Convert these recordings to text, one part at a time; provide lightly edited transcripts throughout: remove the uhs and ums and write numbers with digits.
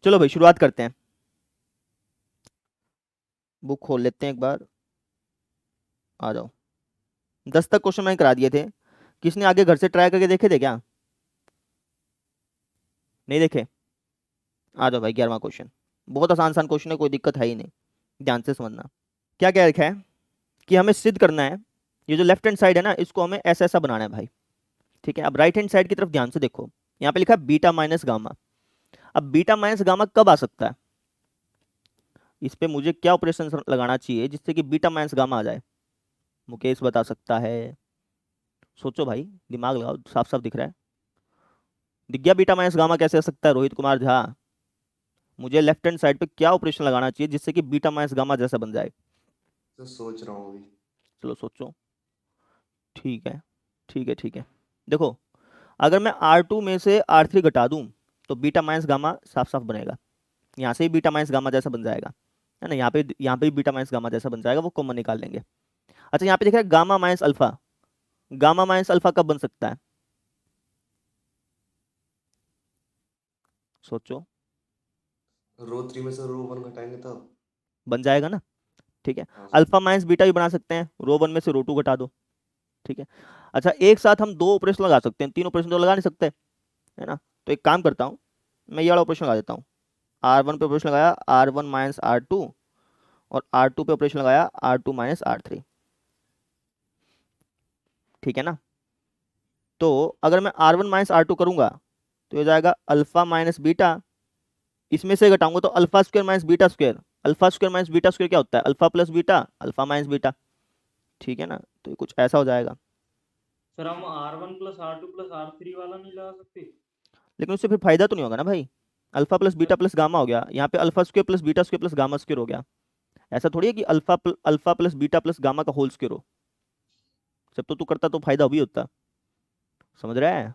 चलो भाई शुरुआत करते हैं। बुक खोल लेते हैं एक बार। आ जाओ। 10 तक क्वेश्चन मैंने करा दिए थे। किसने आगे घर से ट्राई करके देखे थे क्या? नहीं देखे? आ जाओ भाई, 11वां क्वेश्चन। बहुत आसान आसान क्वेश्चन है, कोई दिक्कत है ही नहीं। ध्यान से समझना। क्या क्या लिखा है कि हमें सिद्ध करना है। ये जो लेफ्ट हैंड साइड है ना, इसको हमें ऐसा ऐसा बनाना है भाई। ठीक है, अब राइट हैंड साइड की तरफ ध्यान से देखो। यहाँ पे लिखा है बीटा माइनस गामा। अब बीटा माइनस गामा कब आ सकता है? इस पे मुझे क्या ऑपरेशन लगाना चाहिए जिससे कि बीटा माइनस गामा आ जाए? मुकेश बता सकता है। सोचो भाई, दिमाग लगाओ, साफ साफ दिख रहा है। दिख गया बीटा माइनस गामा कैसे आ सकता है रोहित कुमार झा? मुझे लेफ्ट हैंड साइड पे क्या ऑपरेशन लगाना चाहिए जिससे कि बीटा माइनस गामा जैसा बन जाए? तो सोच रहा हूँ अभी। चलो सोचो। ठीक है, ठीक है, ठीक है। देखो, अगर मैं R2 में से R3 घटा दूं तो बीटा माइनस गामा साफ साफ बनेगा। यहाँ से ही बीटा माइनस गामा जैसा बन जाएगा, है ना। यहाँ पे भी बीटा माइनस गामा जैसा बन जाएगा, वो कॉमन निकाल लेंगे। अच्छा, यहाँ पे देखा है gamma minus alpha. Gamma minus alpha कब बन सकता है? सोचो। रो 3 में से रो 1 घटाएंगे तब। बन जाएगा ना। ठीक है। हाँ सर। अल्फा माइनस बीटा भी बना सकते हैं, रो 1 में से रो 2 घटा दो। ठीक है। अच्छा, एक साथ हम दो ऑपरेशन लगा सकते हैं, तीन ऑपरेशन तो लगा नहीं सकते, है ना। तो एक काम करता हूँ, मैं ये वाला ऑपरेशन लगा देता हूँ। R1 पे ऑपरेशन लगाया R1 माइनस R2, और R2 पे ऑपरेशन लगाया R2 माइनस R3। ठीक है ना। तो अगर मैं R1 माइनस R2 करूंगा तो ये जाएगा अल्फा माइनस बीटा। इसमें से घटाऊंगा तो alpha square minus beta square. Alpha square minus beta square क्या होता है? Alpha plus beta, alpha minus beta. ठीक है ना, तो ये कुछ ऐसा हो जाएगा। सर हम R1 + R2 + R3 वाला नहीं लगा सकते? लेकिन उससे फिर फायदा तो नहीं होगा ना भाई। Alpha plus beta plus gamma हो गया, यहाँ पे alpha square plus beta square plus gamma square हो गया। ऐसा थोड़ी है कि alpha plus beta plus gamma का होल स्क्वायर हो। जब तो तू करता तो फायदा भी होता। समझ रहा है?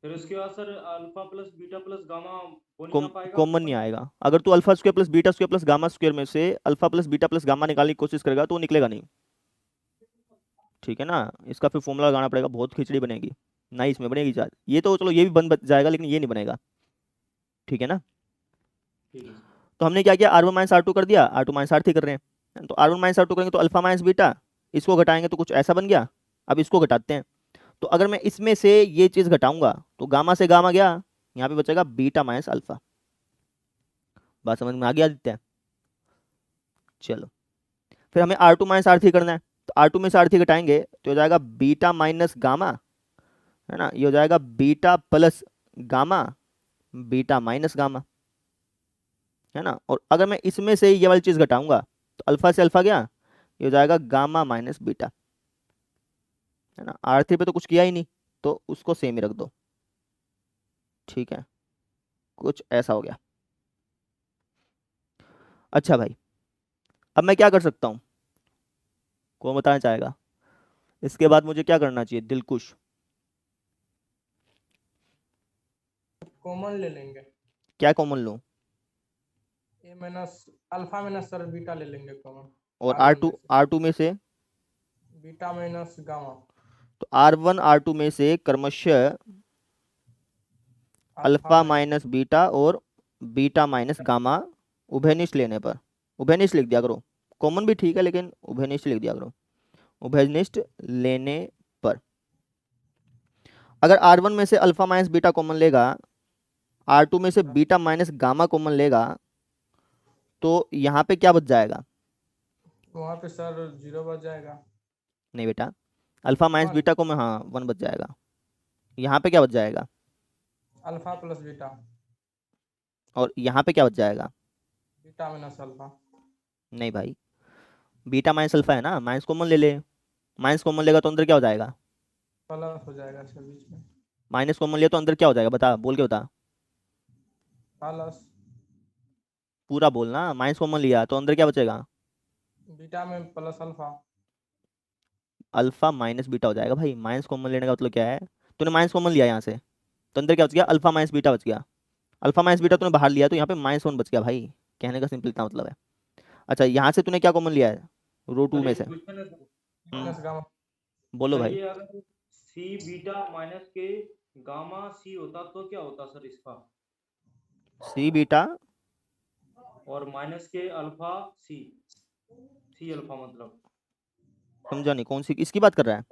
फिर उसके बाद सर α + β + गामा वो नहीं आ पाएगा कॉमन नहीं कॉमन? आएगा। अगर तू alpha square plus beta square plus gamma square में से alpha plus beta plus gamma निकालने की कोशिश करेगा तो वो निकलेगा नहीं। ठीक है ना। इसका फिर फॉर्मूला लगाना पड़ेगा, बहुत खिचड़ी बनेगी। ना ही इसमें बनेगी चार्ज, ये तो चलो ये भी बन जाएगा, लेकिन ये नहीं बनेगा। ठीक है ना। ठीक है सर। तो हमने क्या किया, R1 माइनस R2 कर दिया, R2 माइनस R3 कर रहे हैं। तो R1 माइनस R2 करेंगे तो अल्फा माइनस बीटा, इसको घटाएंगे तो कुछ ऐसा बन गया। अब इसको घटाते हैं। तो अगर मैं इसमें से ये चीज घटाऊंगा तो गामा से गामा गया, यहाँ पे बचेगा बीटा माइनस अल्फा। बात समझ में आ गया आदित्य? चलो, फिर हमें R2 माइनस R3 करना है। तो R2 में से R3 घटाएंगे तो हो जाएगा बीटा माइनस गामा, है ना। ये हो जाएगा beta plus gamma, beta minus gamma, है ना। और अगर मैं इसमें से ये वाली चीज घटाऊंगा तो अल्फा से अल्फा गया, ये हो जाएगा गामा माइनस बीटा, है ना। R3 पे तो कुछ किया ही नहीं, तो उसको सेम ही रख दो। ठीक है, कुछ ऐसा हो गया। अच्छा भाई, अब मैं क्या कर सकता हूँ? कौन बताना चाहेगा? इसके बाद मुझे क्या करना चाहिए दिलकुश? कॉमन ले लेंगे। क्या कॉमन लूँ? A minus alpha minus sir beta ले लेंगे कॉमन। और R1 R2 में से R2 में से? Beta minus gamma. तो R1 R2 में से क्रमशः alpha alpha minus minus beta और बीटा माइनस गामा उभयनिष्ठ लेने पर। उभयनिष्ठ लिख दिया करो। कॉमन भी ठीक है, लेकिन उभयनिष्ठ लिख दिया करो। उभयनिष्ठ लेने पर अगर R1 में से अल्फा माइनस बीटा कॉमन लेगा, R2 में से बीटा माइनस गामा कॉमन लेगा, तो यहाँ पे क्या बच जाएगा? वहाँ पे सर 0 बच जाएगा। नहीं बेटा, अल्फा माइनस 1 बीटा कॉमन, हाँ 1 बच जाएगा। यहाँ पे क्या बच जाएगा? Alpha plus beta. और यहाँ पे क्या बच जाएगा? Beta minus alpha. नहीं भाई, बीटा माइनस अल्फा है ना, माइनस कॉमन ले ले। माइनस कॉमन लेगा तो अंदर क्या हो जाएगा? प्लस हो जाएगा सर बीच में। माइनस कॉमन लिया तो अंदर क्या हो जाएगा, बता, बोल के बता। प्लस पूरा बोलना। माइनस कॉमन लिया तो अंदर क्या बचेगा? बीटा में plus alpha. Alpha minus beta हो जाएगा भाई। माइनस कॉमन लेने का मतलब क्या है? तूने माइनस कॉमन लिया यहाँ से, तो अंदर क्या बच गया? अल्फा माइनस बीटा बच गया। अल्फा माइनस बीटा तूने बाहर लिया तो यहाँ पे -1 बच गया भाई। कहने का सिंपल इतना मतलब है। अच्छा, यहाँ से तूने क्या कॉमन लिया है रो 2 सर में एक से? क्वेश्चन है सर। हम्म, माइनस गामा। बोलो सर भाई। ये अगर C β - के गामा C होता तो क्या होता सर इसका? सी बीटा और माइनस के अल्फा सी, सी अल्फा मतलब। समझा नहीं, कौन सी इसकी बात कर रहा है?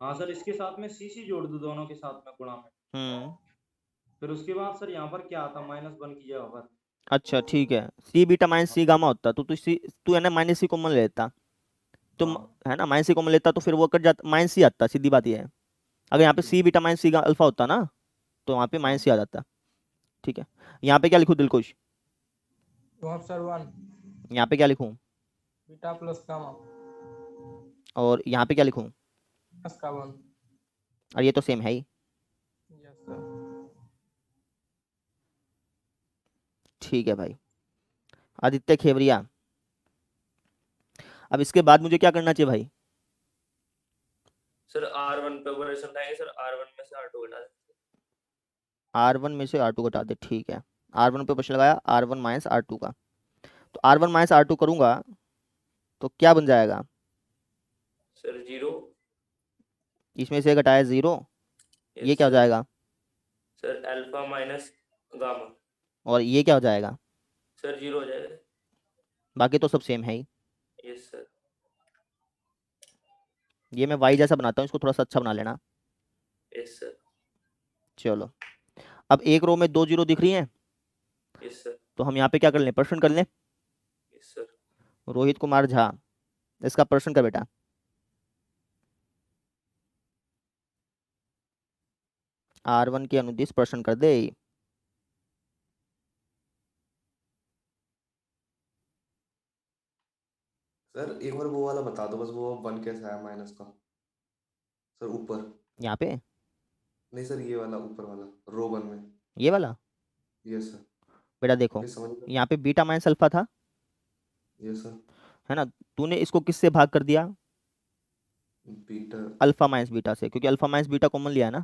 हाँ सर, इसके साथ में सी जोड़ दूं दोनों के साथ में गुणा में। फिर उसके बाद सर यहाँ पर क्या आता, -1 की जगह पर। अच्छा ठीक है, सी बीटा माइनस सी गामा होता तो सी, तू है ना माइनस सी कॉमन ले लेता तो हाँ है ना, माइनस सी कॉमन लेता तो फिर वो कट जाता, माइनस सी आता, सीधी बात ये है। अगर यहाँ पे C beta minus C alpha होता ना तो वहाँ पे माइनस सी आ जाता। ठीक है, यहाँ पे क्या लिखूँ दिलकुश? वहाँ सर 1 यहाँ पे क्या लिखूँ? बीटा प्लस गामा और यहाँ पे क्या लिखूँ? प्लस का 1। और ये तो सेम है ही। Yes sir. ठीक है भाई आदित्य खेवरिया, अब इसके बाद मुझे क्या करना चाहिए भाई? सर R1 पे ऑपरेशन लाएंगे सर, R1 में से R2 घटा दें। R1 में से R2 घटा दे, ठीक है। R1 पे क्वेश्चन लगाया, R1 माइनस R2 का, तो R1 माइनस R2 करूंगा तो क्या बन जाएगा? सर 0। इसमें से घटाया 0, ये क्या हो जाएगा? सर अल्फा माइनस गामा, और ये क्या हो जाएगा? सर 0 हो जाएगा। बाकी तो सब सेम है ही। Yes sir. ये मैं y जैसा बनाता हूँ, इसको थोड़ा सा अच्छा बना लेना। Yes sir. चलो, अब एक रो में 2 0 दिख रही हैं, यस सर। तो हम यहाँ पे क्या कर लें, प्रश्न कर लें। Yes sir. रोहित कुमार झा, इसका प्रश्न कर बेटा। R1 के अनुदिश प्रश्न कर दे। सर एक बार वो वाला बता दो बस, वो 1 कैसे आया माइनस का सर ऊपर? यहाँ पे नहीं सर, ये वाला ऊपर वाला रो 1 में। ये वाला यस सर। बेटा देखो, नहीं समझ गए? यहाँ पे बीटा माइनस अल्फा था, यस सर। है ना, तूने इसको किससे भाग कर दिया? बीटा। अल्फा माइनस बीटा से, क्योंकि अल्फा माइनस बीटा कॉमन लिया है ना।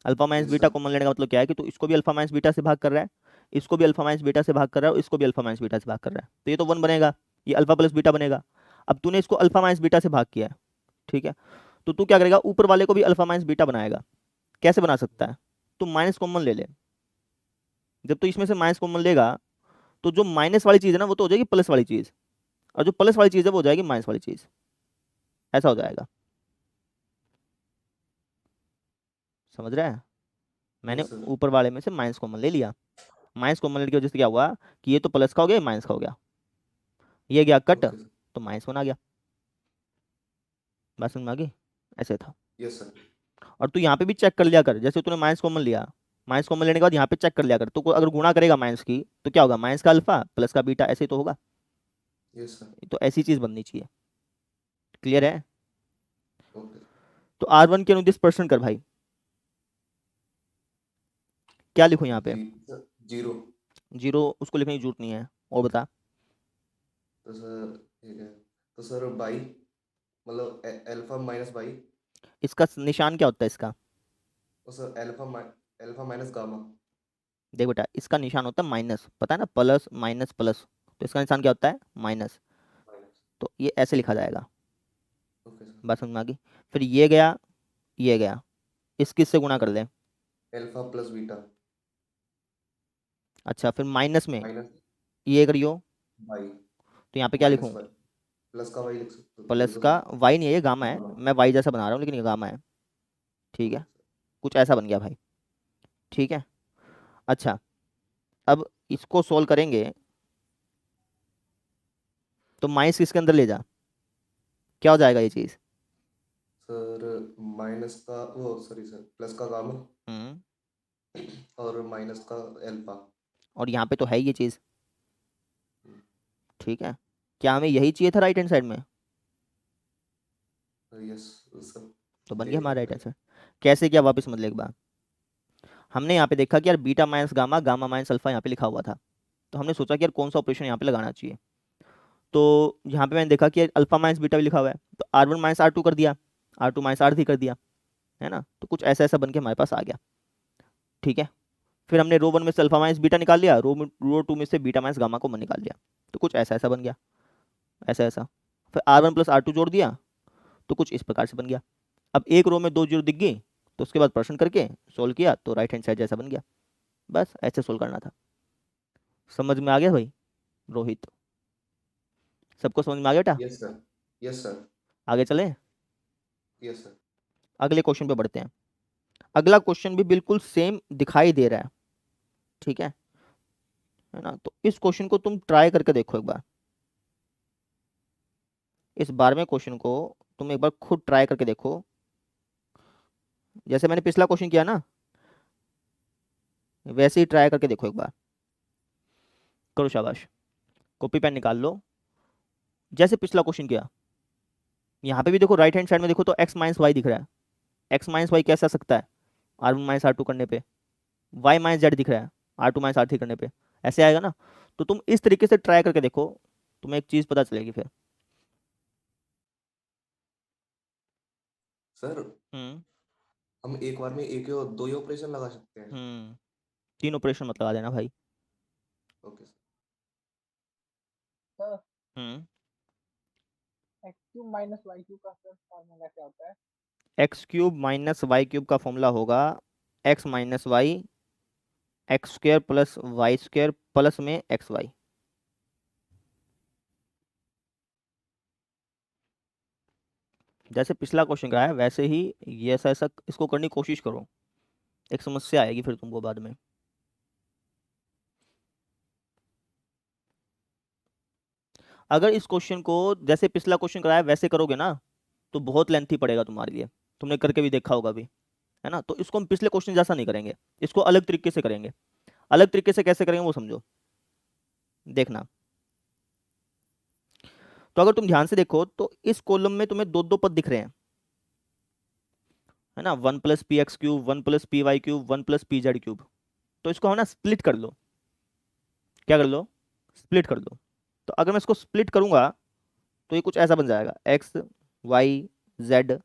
Alpha minus yes beta sir. Common लेने का मतलब क्या है कि तू इसको भी अल्फा माइनस बीटा से भाग कर रहा है, इसको भी अल्फा माइनस बीटा से भाग कर रहा है, और इसको भी अल्फा माइनस बीटा से भाग कर रहा है, तो ये तो 1 बनेगा, ये अल्फा प्लस बीटा बनेगा। अब तूने इसको अल्फा माइनस बीटा से भाग किया है, ठीक है, तो तू क्या करेगा, ऊपर वाले को भी अल्फा माइनस बीटा बनाएगा। कैसे बना सकता है? तू माइनस कॉमन ले ले। जब तू इसमें से माइनस कॉमन लेगा तो जो माइनस वाली चीज़ है ना वो तो हो जाएगी प्लस वाली चीज़, और जो प्लस वाली चीज़ है वो हो जाएगी माइनस वाली चीज़, ऐसा हो जाएगा। समझ रहा है? मैंने यस सर। ऊपर वाले में से माइनस कॉमन ले लिया, माइनस कॉमन लेने की वजह से क्या हुआ कि ये तो प्लस का हो गया, ये माइनस का हो गया, ये गया कट, ओके सर। तो माइनस 1 आ गया। बात समझ में आ गई? ऐसे था। Yes sir. और तू यहाँ पे भी चेक कर लिया कर, जैसे तूने माइनस कॉमन लिया, माइनस कॉमन लेने के बाद यहाँ पे चेक कर लिया कर, तो अगर गुणा करेगा माइनस की तो क्या होगा, माइनस का अल्फा प्लस का बीटा, ऐसे ही तो होगा। Yes sir. तो ऐसी चीज़ बननी चाहिए। क्लियर है? ओके। तो R1 के अनुदिश प्रश्न कर भाई, क्या लिखूं यहाँ पे? 0। 0 उसको लिखने की जरूरत नहीं है, और बता। तो सर ठीक है, तो सर बाई मतलब अल्फा माइनस बाई। इसका निशान क्या होता है इसका? तो सर अल्फा माइनस गामा। देख बेटा, इसका निशान होता है माइनस, पता है ना, प्लस माइनस प्लस, तो इसका निशान क्या होता है, माइनस। माइनस। तो ये ऐसे लिखा जाएगा। Okay sir. बात समझ में आ गई? फिर ये गया, ये गया, इस किस से गुणा कर ले? अल्फा प्लस बीटा अच्छा, फिर माइनस में माइनस ये करियो, बाई तो यहाँ पे क्या माइनस लिखूं? बाई प्लस का वाई लिख सकते लिख प्लस दो का सर। वाई नहीं है, ये गामा है, गामा। मैं वाई जैसा बना रहा हूँ लेकिन ये गामा है। ठीक है, ओके सर। कुछ ऐसा बन गया भाई। ठीक है, अच्छा, अब इसको सोल्व करेंगे तो माइनस किसके अंदर ले जा, क्या हो जाएगा ये चीज़? सर माइनस का वो सॉरी सर प्लस का गामा और माइनस का अल्फा। और यहाँ पे तो है ही ये चीज़। ठीक है, क्या हमें यही चाहिए था राइट हैंड साइड में? Yes sir. तो बन ले गया लिया हमारा राइट मैंने। Hand side. कैसे किया वापस मतलब एक बार, हमने यहाँ पे देखा कि यार beta minus gamma, gamma minus alpha यहाँ पे लिखा हुआ था, तो हमने सोचा कि यार कौन सा ऑपरेशन यहाँ पे लगाना चाहिए। तो यहाँ पे मैंने देखा कि अल्फा माइनस बीटा भी लिखा हुआ है, तो R1 माइनस R2 कर दिया, R2 माइनस R3 कर दिया, है ना, तो कुछ ऐसा ऐसा बन के हमारे पास आ गया। ठीक है, फिर हमने रो 1 में से अल्फा माइनस बीटा निकाल लिया, रो 2 में से बीटा माइनस गामा को मन निकाल लिया, तो कुछ ऐसा ऐसा बन गया, ऐसा ऐसा। फिर R1 प्लस R2 जोड़ दिया, तो कुछ इस प्रकार से बन गया। अब एक रो में 2 0 दिख गई, तो उसके बाद प्रश्न करके सोल्व किया तो राइट हैंड साइड जैसा बन गया। बस ऐसे सोल्व करना था। समझ में आ गया भाई? रोहित, सबको समझ में आ गया बेटा? यस सर, यस सर, आगे चले, यस सर। अगले क्वेश्चन पे बढ़ते हैं। अगला क्वेश्चन भी बिल्कुल सेम दिखाई दे रहा है, ठीक है ना? तो इस क्वेश्चन को तुम ट्राई करके देखो एक बार, इस 12वें क्वेश्चन को तुम एक बार खुद ट्राई करके देखो, जैसे मैंने पिछला क्वेश्चन किया ना वैसे ही ट्राई करके देखो एक बार। करो शाबाश, कॉपी पेन निकाल लो, जैसे पिछला क्वेश्चन किया। यहाँ पे भी देखो राइट हैंड साइड में देखो तो x माइनस वाई दिख रहा है। x माइनस वाई कैसे आ सकता है? R1 माइनस R2 करने पे। y माइनस जेड दिख रहा है R2 माइनस R3 करने पे, ऐसे आएगा ना? तो तुम इस तरीके से ट्राई करके देखो, तुम्हें एक चीज पता चलेगी फिर। सर हम एक बार में एक या दो ही ऑपरेशन लगा सकते हैं? 3 ऑपरेशन मत लगा देना भाई। Okay sir. Sir hmm x cube minus y cube का सर फॉर्मूला क्या होता है? X cube minus Y cube का फॉर्मूला होगा x minus Y X square plus Y square plus में एक्स वाई। जैसे पिछला क्वेश्चन का है वैसे ही ये ऐसा ऐसा इसको करने की कोशिश करो, एक समस्या आएगी फिर तुमको बाद में। अगर इस क्वेश्चन को जैसे पिछला क्वेश्चन कराया वैसे करोगे ना तो बहुत लेंथी पड़ेगा तुम्हारे लिए, तुमने करके भी देखा होगा भी, है ना? तो इसको हम पिछले क्वेश्चन जैसा नहीं करेंगे, इसको अलग तरीके से करेंगे। अलग तरीके से कैसे करेंगे वो समझो, देखना। तो अगर तुम ध्यान से देखो तो इस कॉलम में तुम्हें दो दो पद दिख रहे हैं, है ना? 1 plus P X cube, 1 plus P Y cube, 1 plus P Z cube. तो इसको हम ना स्प्लिट कर लो। क्या कर लो? स्प्लिट कर लो। तो अगर मैं इसको स्प्लिट करूंगा तो ये कुछ ऐसा बन जाएगा, X Y Z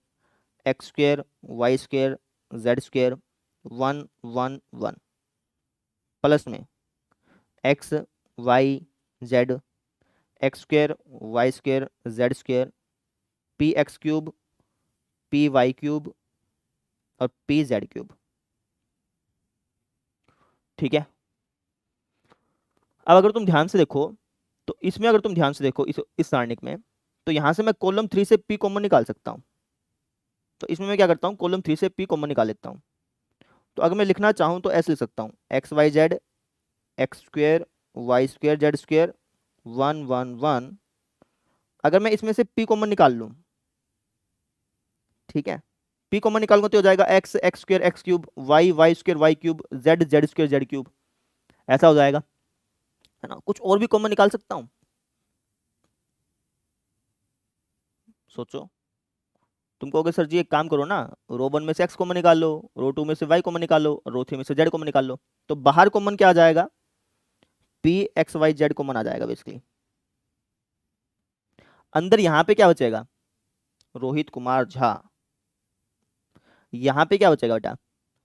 X square Y square Z square 1 1 1 plus में X Y Z X square Y square Z square P X cube P Y cube और पी जेड क्यूब। ठीक है, अब अगर तुम ध्यान से देखो तो इसमें अगर तुम ध्यान से देखो इस सारणिक में, तो यहां से मैं कॉलम 3 से पी कॉमन निकाल सकता हूं। तो इसमें मैं क्या करता हूं, कॉलम 3 से पी कॉमन निकाल लेता हूं। तो अगर मैं लिखना चाहूं तो ऐसे लिख सकता हूं, X Y Z X square Y square Z square 1 1 1। अगर मैं इसमें से पी कॉमन निकाल लूं, ठीक है, पी कॉमन निकालूंगा तो हो जाएगा X X square X cube Y Y square Y cube Z Z square Z cube, ऐसा हो जाएगा, है ना? कुछ और भी कॉमन निकाल सकता हूं, सोचो। तुम कहोगे सर जी एक काम करो ना, रो 1 में से एक्स कॉमन निकाल लो, रो 2 में से वाई कॉमन निकाल लो, रो 3 में से जेड कॉमन निकाल लो। तो बाहर कॉमन क्या आ जाएगा? P X Y Z common आ जाएगा बेसिकली। अंदर यहां पे क्या बचेगा? रोहित कुमार झा। यहां पे क्या बचेगा बेटा?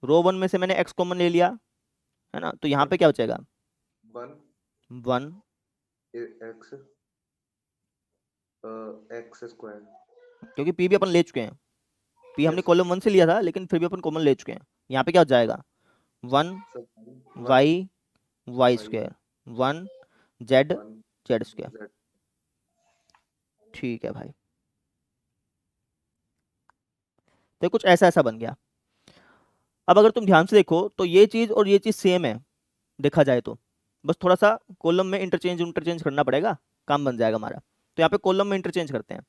रो 1 में से मैंने एक्स कॉमन ले लिया, है ना? तो यहां पे क्या बचेगा? 1 1 एक्स एक्स स्क्वायर। क्योंकि पी भी अपन ले चुके हैं, पी हमने Yes. कॉलम 1 से लिया था लेकिन फिर भी अपन कॉमन ले चुके हैं। यहाँ पे क्या हो जाएगा? 1 सब Y Y Y, square 1 Z 1 Z square. Z। ठीक है भाई, तो कुछ ऐसा ऐसा बन गया। अब अगर तुम ध्यान से देखो तो ये चीज और ये चीज सेम है देखा जाए तो, बस थोड़ा सा कॉलम में इंटरचेंज इंटरचेंज करना पड़ेगा, काम बन जाएगा हमारा। तो यहाँ पे कॉलम में इंटरचेंज करते हैं।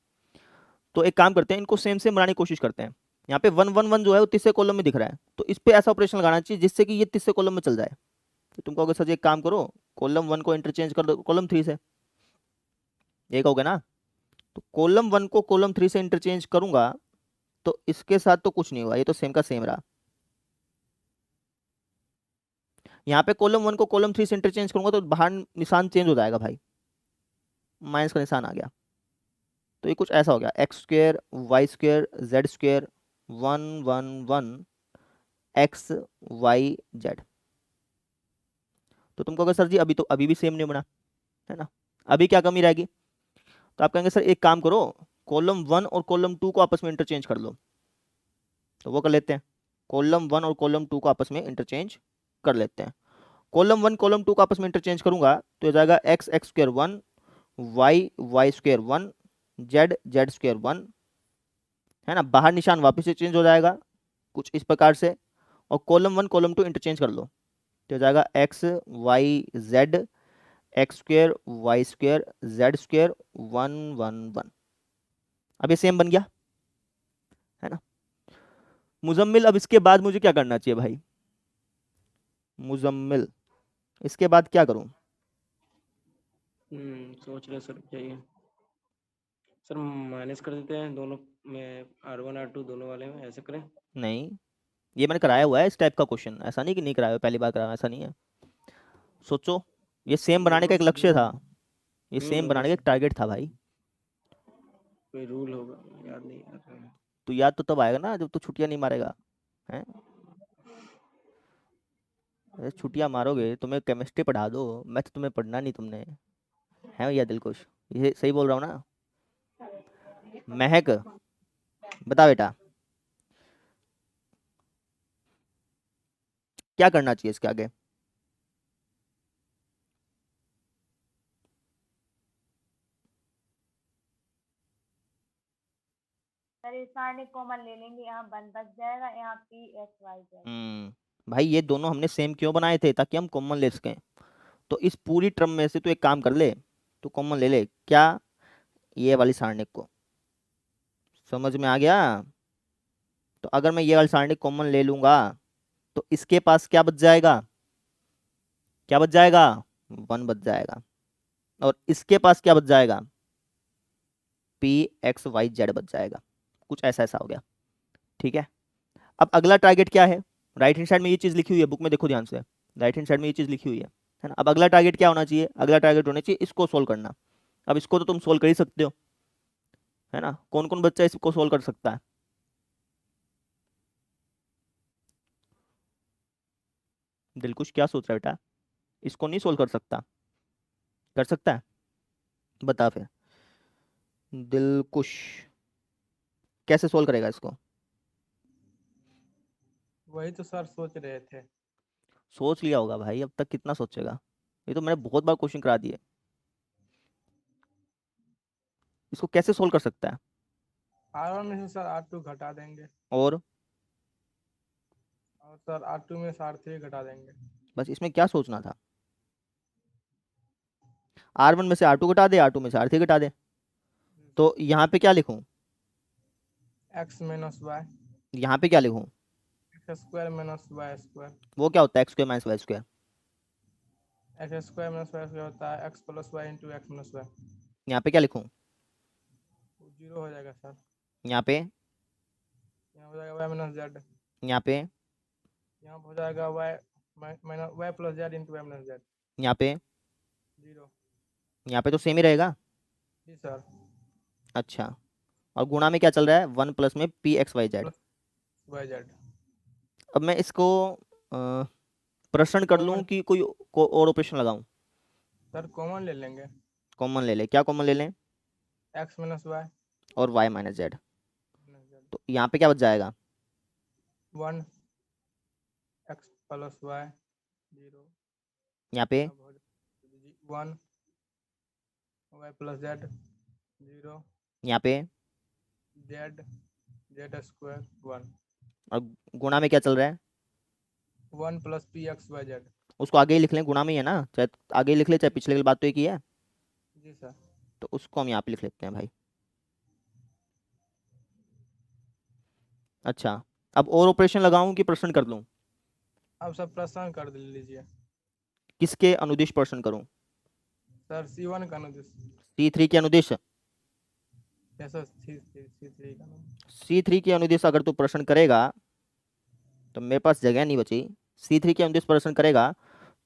तो एक काम करते हैं, इनको सेम सेम बनाने की कोशिश करते हैं। यहाँ पे 1 1 1 जो है वो तीसरे कॉलम में दिख रहा है, तो इस पे ऐसा ऑपरेशन लगाना चाहिए जिससे कि ये तीसरे कॉलम में चल जाए। तो तुम कहोगे सर जी एक काम करो, कॉलम 1 को इंटरचेंज कर दो कॉलम 3 से, ये कहोगे ना? तो कॉलम 1 को कॉलम 3 से इंटरचेंज करूंगा तो इसके साथ तो कुछ नहीं हुआ, ये तो सेम का सेम रहा। यहाँ पे कॉलम 1 को कॉलम 3 से इंटरचेंज करूंगा तो बाहर निशान चेंज हो जाएगा भाई, माइनस का निशान आ गया। तो ये कुछ ऐसा हो गया, X square Y square Z square 1 1 1 X Y Z. तो तुम कहोगे सर जी अभी तो अभी भी सेम नहीं बना, है ना? अभी क्या कमी रहेगी? तो आप कहेंगे सर एक काम करो, कॉलम 1 और कॉलम 2 को आपस में इंटरचेंज कर लो। तो वो कर लेते हैं, कॉलम 1 और कॉलम 2 को आपस में इंटरचेंज कर लेते हैं। कॉलम 1 कॉलम 2 को आपस में इंटरचेंज करूंगा तो हो जाएगा x x square 1 y y square 1 z z square 1, है ना। बाहर निशान वापस से चेंज हो जाएगा कुछ इस प्रकार से, और कॉलम 1 कॉलम 2 इंटरचेंज कर लो तो हो जाएगा x y z x square y square z square 1 1 1। अब ये सेम बन गया, है ना। मुजम्मिल, अब इसके बाद मुझे क्या करना चाहिए भाई? मुजम्मिल, इसके बाद क्या करूं? सोच रहे सर क्या ये सर माइनस कर देते हैं दोनों में, R1 R2 दोनों वाले में ऐसे करें। नहीं, ये मैंने कराया हुआ है इस टाइप का क्वेश्चन, ऐसा नहीं कि नहीं कराया हुआ, पहली बार कराया, ऐसा नहीं है। सोचो, ये सेम बनाने का एक लक्ष्य था, ये सेम बनाने का एक टारगेट था भाई। कोई रूल होगा याद नहीं आ रहा है। तो याद तो तब आएगा ना जब तू छुट्टियां नहीं मारेगा, हैं? अरे छुट्टियां मारोगे, तुम्हें केमिस्ट्री पढ़ा दो, मैथ तुम्हें पढ़ना नहीं तुमने, है भैया दिलकुश? ये सही बोल रहा हूँ ना? महक, बता बेटा क्या करना चाहिए इसके आगे? सर इस सारणी कॉमन ले लेंगे, यहाँ 1 बच जाएगा, यहाँ p x y z। भाई ये दोनों हमने सेम क्यों बनाए थे? ताकि हम कॉमन ले सकें। तो इस पूरी टर्म में से तो एक काम कर ले, तो कॉमन ले ले क्या? ये वाली सारणी को। समझ में आ गया? तो अगर मैं ये वाली सारणी कॉमन ले लूंगा तो इसके पास क्या बच जाएगा? क्या बच जाएगा? 1 बच जाएगा। और इसके पास क्या बच जाएगा? p x y z बच जाएगा। कुछ ऐसा ऐसा हो गया, ठीक है। अब अगला टारगेट क्या है? राइट हैंड साइड में ये चीज लिखी हुई है, बुक में देखो ध्यान से, राइट हैंड साइड में ये चीज लिखी हुई है ना। अब अगला टारगेट क्या होना चाहिए? अगला टारगेट होना चाहिए इसको सोल्व करना। अब इसको तो तुम सोल्व कर ही सकते हो, है ना। कौन कौन बच्चा इसको सोल्व कर सकता है? दिलकुश क्या सोच रहा है बेटा? इसको नहीं सोल्व कर सकता? कर सकता है? बता फिर दिलकुश, कैसे सोल्व करेगा इसको? वही तो सर सोच रहे थे। सोच लिया होगा भाई, अब तक कितना सोचेगा? ये तो मैंने बहुत बार क्वेश्चन करा दिए। इसको कैसे सोल्व कर सकता है? R1 में से सर R2 घटा देंगे, और सर R2 में से R3 घटा देंगे। बस इसमें क्या सोचना था? R1 में से R2 घटा दे, R2 में से R3 घटा दे। तो यहाँ पे क्या लिखूं? x माइनस वाई, यहाँ पे क्या लिखूं? X square minus Y square. वो क्या होता है? X square minus Y square? X square minus Y square होता है X plus Y into X minus Y. यहाँ पे क्या लिखूं? 0 हो जाएगा सर। यहाँ पे? यहाँ हो जाएगा वाई माइनस जेड। यहाँ पे? यहाँ हो जाएगा Y minus Y plus Z into Y minus Z. यहाँ पे? 0। यहाँ पे तो सेम ही रहेगा। जी सर। अच्छा, और गुणा में क्या चल रहा है? 1 प्लस में P X Y Z. Y Z. अब मैं इसको प्रश्न कर लूँ कि कोई और ऑपरेशन लगाऊं? सर कॉमन ले लेंगे। कॉमन ले ले, क्या कॉमन ले लें? एक्स माइनस वाई और वाई माइनस जेड। तो यहाँ पे क्या बच जाएगा? 1 एक्स प्लस वाई 0। यहाँ पे 1 वाई प्लस जेड 0। यहाँ पे जेड जेड स्क्वायर 1। और गुणा में क्या चल रहा है? 1 plus P X Y Z. उसको आगे ही लिख लें, गुणा में ही है ना, चाहे आगे ही लिख ले, चाहे पिछले की बात तो एक ही है। जी सर। तो उसको हम यहाँ पे लिख लेते हैं भाई। अच्छा, अब और ऑपरेशन लगाऊं कि प्रश्न कर लूं? अब सब प्रश्न कर लीजिए। किसके अनुदिश प्रश्न करूं? सर C1 का अनुदिश। C3 के अनुदिश? यस सर C3 का अनुदिश। C3 के अनुदिश अगर तू प्रश्न करेगा तो मेरे पास जगह नहीं बची। C3 के अनुदिश प्रश्न करेगा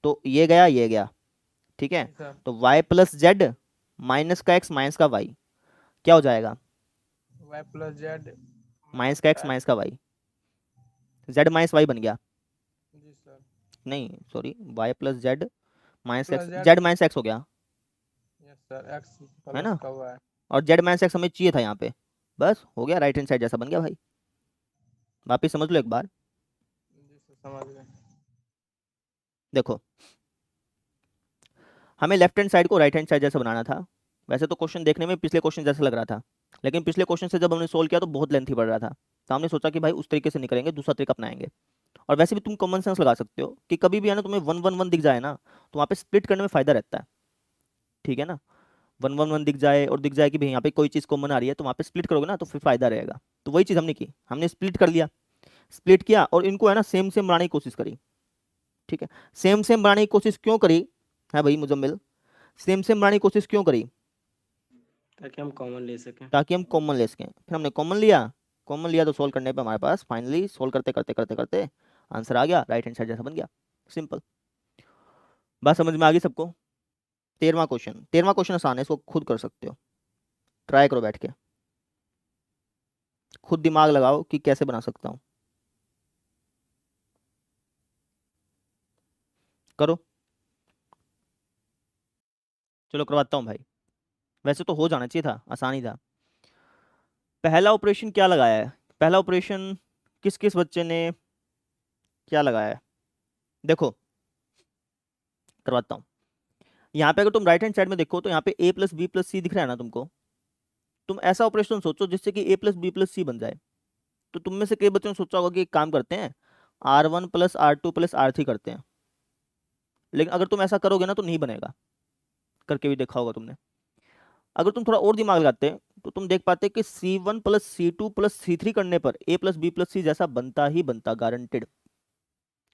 तो ये गया, ये गया, ठीक है। जी सर। तो y प्लस जेड माइनस का x माइनस का y क्या हो जाएगा? वाई प्लस जेड माइनस का x माइनस का y, z माइनस y बन गया। जी सर। नहीं sorry, y plus Z minus plus x, Z. Z minus x हो गया, यस सर एक्स है ना। प्लस का वाई। और जेड माइनस एक्स हमें चाहिए था यहाँ पे, बस हो गया, राइट हैंड साइड जैसा बन गया भाई। वापिस समझ लो एक बार। जी सर समझ गए। देखो हमें लेफ्ट हैंड साइड को राइट हैंड साइड जैसा बनाना था। वैसे तो क्वेश्चन देखने में पिछले क्वेश्चन जैसा लग रहा था, लेकिन पिछले क्वेश्चन से जब हमने सोल्व किया तो बहुत लेंथी पड़ रहा था, तो हमने सोचा कि भाई उस तरीके से नहीं करेंगे, दूसरा तरीका अपनाएंगे। और वैसे भी तुम कॉमन सेंस लगा सकते हो कि कभी भी है ना तुम्हें 1 1 1 दिख जाए ना, तो वहाँ पे स्प्लिट करने में फायदा रहता है, ठीक है ना। 1 1 1 दिख जाए और दिख जाए कि भाई यहाँ पे कोई चीज़ कॉमन आ रही है, तो वहाँ पे स्प्लिट करोगे ना तो फिर फायदा रहेगा। तो वही चीज़ हमने की, हमने स्प्लिट कर लिया, स्प्लिट किया और इनको है ना सेम सेम बनाने की कोशिश करी, ठीक है। सेम सेम बनाने की कोशिश क्यों करी है भाई मुजम्मिल, सेम सेम बनाने की कोशिश क्यों करी? ताकि हम कॉमन ले सकें। ताकि हम कॉमन ले सकें। फिर हमने कॉमन लिया, कॉमन लिया तो सोल्व करने पे हमारे पास फाइनली सोल्व करते करते करते करते आंसर आ गया, राइट हैंड साइड जैसा बन गया, सिंपल। बात समझ में आ गई सबको? 13वां क्वेश्चन, 13वां क्वेश्चन आसान है, इसको खुद कर सकते हो, ट्राई करो बैठ के, खुद दिमाग लगाओ कि कैसे बना सकता हूँ, करो। चलो करवाता हूँ भाई, वैसे तो हो जाना चाहिए था, आसान ही था। पहला ऑपरेशन क्या लगाया है, पहला ऑपरेशन किस किस बच्चे ने क्या लगाया है, देखो करवाता हूँ। यहाँ पे अगर तुम राइट हैंड साइड में देखो तो यहाँ पे a प्लस बी प्लस सी दिख रहा है ना तुमको, तुम ऐसा ऑपरेशन सोचो जिससे कि a प्लस बी प्लस सी बन जाए। तो तुम में से कई बच्चों ने सोचा होगा कि एक काम करते हैं, R1 plus R2 plus R3 करते हैं, लेकिन अगर तुम ऐसा करोगे ना तो नहीं बनेगा, करके भी देखा होगा तुमने। अगर तुम थोड़ा और दिमाग लगाते तो तुम देख पाते कि C1 plus C2 plus C3 करने पर a प्लस बी प्लस सी जैसा बनता ही बनता, गारंटेड,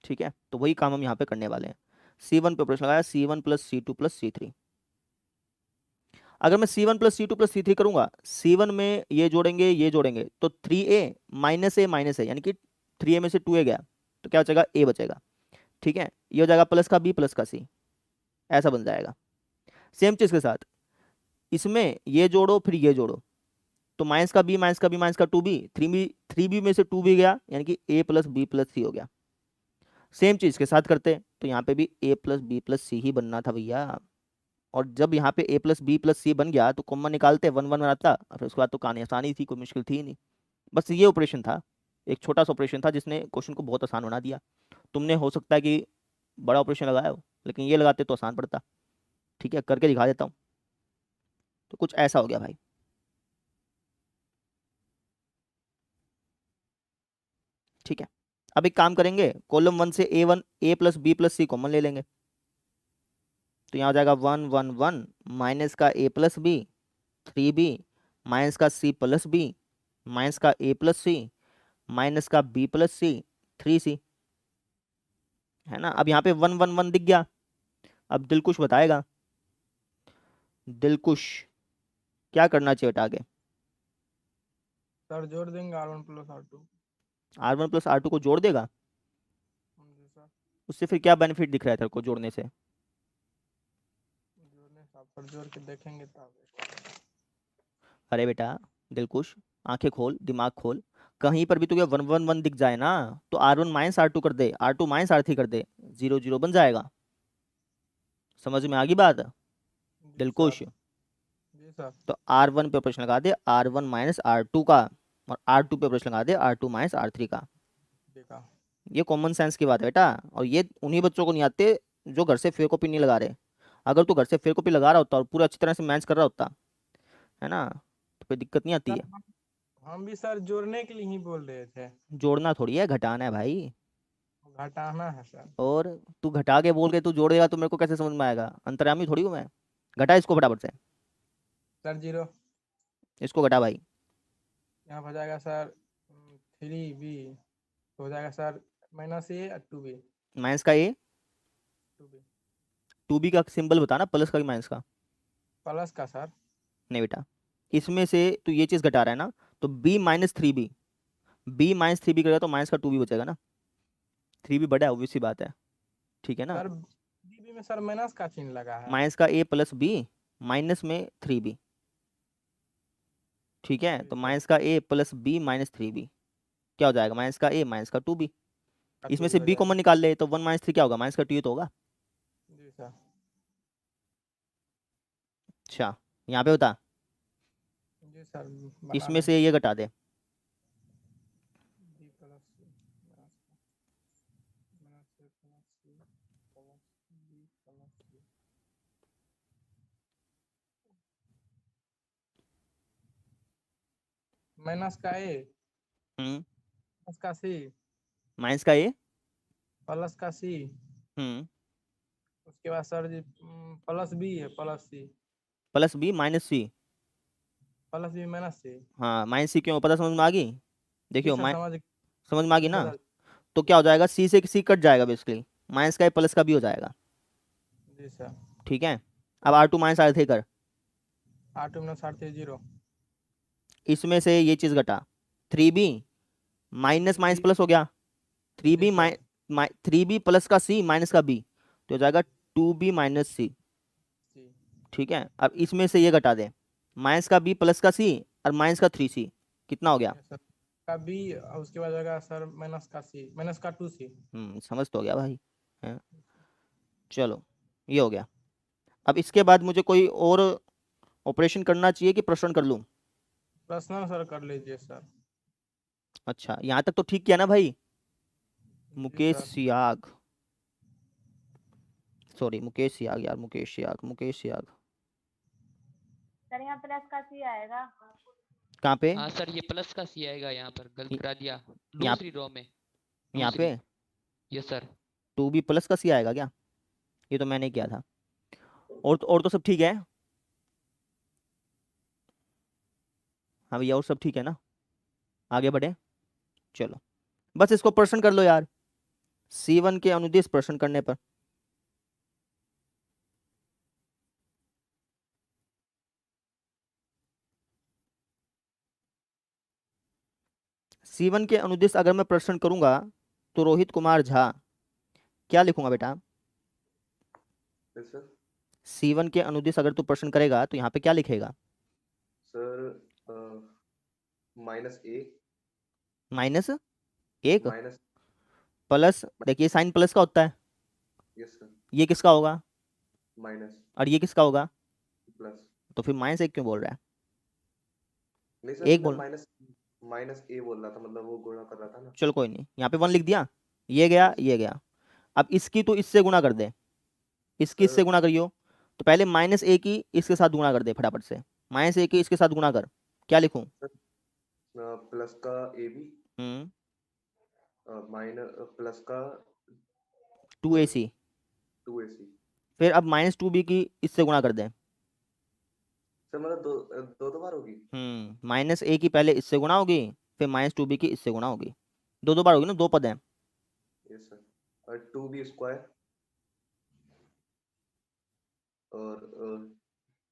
ठीक है। तो वही काम हम यहाँ पे करने वाले हैं। C1 पे ऑपरेशन लगाया, C1 plus C2 plus C3। अगर मैं C1 plus C2 plus C3 करूंगा, C1 में ये जोड़ेंगे ये जोड़ेंगे तो 3a माइनस ए यानी कि 3a में से 2a गया तो क्या बचेगा, a बचेगा, ठीक है। ये हो जाएगा प्लस का b प्लस का c, ऐसा बन जाएगा। सेम चीज के साथ इसमें ये जोड़ो फिर ये जोड़ो तो माइनस का b माइनस का b माइनस का 2b, 3b में से 2b गया यानी कि a प्लस b प्लस सी हो गया। सेम चीज के साथ करते तो यहाँ पे भी a प्लस बी प्लस सी ही बनना था भैया। और जब यहाँ पे a प्लस बी प्लस सी बन गया तो कॉमन निकालते 1 1 आता, और फिर उसके बाद तो कहानी आसानी थी, कोई मुश्किल थी ही नहीं। बस ये ऑपरेशन था, एक छोटा सा ऑपरेशन था जिसने क्वेश्चन को बहुत आसान बना दिया। तुमने हो सकता है कि बड़ा ऑपरेशन लगाया हो, लेकिन ये लगाते तो आसान पड़ता, ठीक है। करके दिखा देता हूँ, तो कुछ ऐसा हो गया भाई, ठीक है। अब एक काम करेंगे, कॉलम 1 से a plus B plus C common ले लेंगे, तो यहाँ हो जाएगा 1 1 1 माइनस का a plus B 3b minus का c प्लस बी माइनस का a प्लस सी माइनस का b प्लस सी 3c, है ना। अब यहाँ पे 1 1 1 दिख गया। अब दिलकुश बताएगा, दिलकुश क्या करना चाहिए बेटा आगे? सर जोड़ देंगे R1 plus R2। R1 plus R2 को जोड़ देगा, जी सर, उससे फिर क्या बेनिफिट दिख रहा है तेरे को जोड़ने से? जोड़ने से आप पर जोड़ के देखेंगे तब। अरे बेटा दिलकुश, आंखें खोल, दिमाग खोल, कहीं पर भी तुझे 1 1 1 दिख जाए ना तो R1 माइनस R2 कर दे, R2 माइनस R3 कर दे, 0 0 बन जाएगा। समझ में आ गई बात जी दिलकुश? सर, जी सर। तो R1 पे ऑपरेशन लगा दे R1 माइनस R2 का, और R2 पे ऑपरेशन लगा दे R2 माइनस R3 का। देखा। ये कॉमन सेंस की बात है बेटा, और ये उन्हीं बच्चों को नहीं आते जो घर से फेयर कॉपी नहीं लगा रहे। अगर तू घर से फेयर कॉपी लगा रहा होता और पूरा अच्छी तरह से मैच कर रहा होता, है ना, तो कोई दिक्कत नहीं आती सर है। हम भी सर जोड़ने के लिए ही बोल रहे थे, जोड़ना थोड़ी है, घटाना है भाई। घटाना है सर। और तू घटा के बोल के तू जोड़ देगा तो मेरे को कैसे समझ में आएगा? अंतर्यामी थोड़ी हूँ मैं। घटा इसको फटाफट से, सर 0 इसको घटा भाई। यहाँ हो जाएगा सर 3b, तो हो जाएगा सर माइनस a और 2b। माइनस का ए, 2b 2b का सिंबल बताना, प्लस का कि माइनस का? प्लस का सर। नहीं बेटा, इसमें से तू ये चीज़ घटा रहा है ना, तो b minus 3b, b minus 3b करेगा तो माइनस का 2b बचेगा ना, 3b बड़ा है, ऑब्वियस सी बात है, ठीक है ना। सर बीबी में सर माइनस का चिन्ह लगा है। माइनस का a प्लस b माइनस में 3b, ठीक है। जी तो सर। माइनस का a plus b minus 3b क्या हो जाएगा, माइनस का a माइनस का 2b। का इसमें 2b से हो b कॉमन जाएगा। निकाल ले तो 1 माइनस 3 क्या होगा, माइनस का 2 तो होगा। जी सर। अच्छा, यहाँ पे बता, जी सर बता इसमें दें। से ये घटा दे, b plus c minus a plus c plus b plus c minus का ए हम्म प्लस का सी माइनस का ए प्लस का सी उसके बाद सर जी प्लस बी है प्लस बी माइनस सी। प्लस बी माइनस सी। हाँ माइनस सी क्यों, पता समझ में आ गई? जी देखियो सर समझ समझ में आ गई ना? बदल तो क्या हो जाएगा, सी से सी कट जाएगा बेसिकली, माइनस का ए प्लस का बी हो जाएगा। जी सर। ठीक है, अब R two minus R three कर, R2 माइनस R3 0 इसमें से ये चीज घटा, 3b माइनस माइनस प्लस हो गया, थ्री जी बी सर। 3b प्लस का सी माइनस का बी, तो हो जाएगा 2b माइनस सी। जी ठीक है, अब इसमें से ये घटा दे, माइनस का बी प्लस का सी और माइनस का 3c, कितना हो गया? यस सर का बी और उसके बाद जाएगा सर माइनस का सी माइनस का 2c। समझ तो हो गया भाई हैं? चलो ये हो गया। अब इसके बाद मुझे कोई और ऑपरेशन करना चाहिए कि प्रश्न कर लूँ? प्रश्न सर कर लीजिए सर। अच्छा यहाँ तक तो ठीक किया ना भाई? जी मुकेश सर। सियाग, सॉरी मुकेश सियाग यार, मुकेश सियाग सर यहाँ प्लस का सी आएगा। कहाँ पे? हाँ सर ये प्लस का सी आएगा, यहाँ पर गलत ये- करा दिया, यहाँ दूसरी रो में। यहाँ पे यस सर। 2b प्लस का सी आएगा क्या? ये तो मैंने किया था। और तो सब ठीक है? हाँ भैया और सब ठीक है ना? आगे बढ़े, चलो बस इसको प्रश्न कर लो यार, C1 के अनुदिश प्रश्न करने पर। C1 के अनुदिश अगर मैं प्रश्न करूंगा तो रोहित कुमार झा, क्या लिखूंगा बेटा? सर C1 के अनुदिश अगर तू प्रश्न करेगा तो यहाँ पे क्या लिखेगा? सर माइनस ए माइनस एक माइनस प्लस, देखिए साइन प्लस का होता है, यस सर ये किसका होगा माइनस और ये किसका होगा? प्लस। तो फिर माइनस एक क्यों बोल रहा है? नहीं सर एक मैं बोल, माइनस माइनस ए बोल रहा था, मतलब वो गुणा कर रहा था ना। चलो कोई नहीं, यहाँ पे 1 लिख दिया, ये गया ये गया। अब इसकी तो इससे गुणा कर दे, इसकी इससे सर गुणा करियो, तो पहले माइनस ए की इसके साथ गुणा कर दे फटाफट से, माइनस ए की इसके साथ गुणा कर, क्या लिखूं? प्लस का ए बी माइनस प्लस का 2ac, 2ac। फिर अब माइनस 2b की इससे गुणा कर दे। सर मतलब दो बार होगी। माइनस ए की पहले इससे गुणा होगी, फिर माइनस 2b की इससे गुणा होगी, दो बार होगी ना, दो पद हैं। यस सर और 2b स्क्वायर और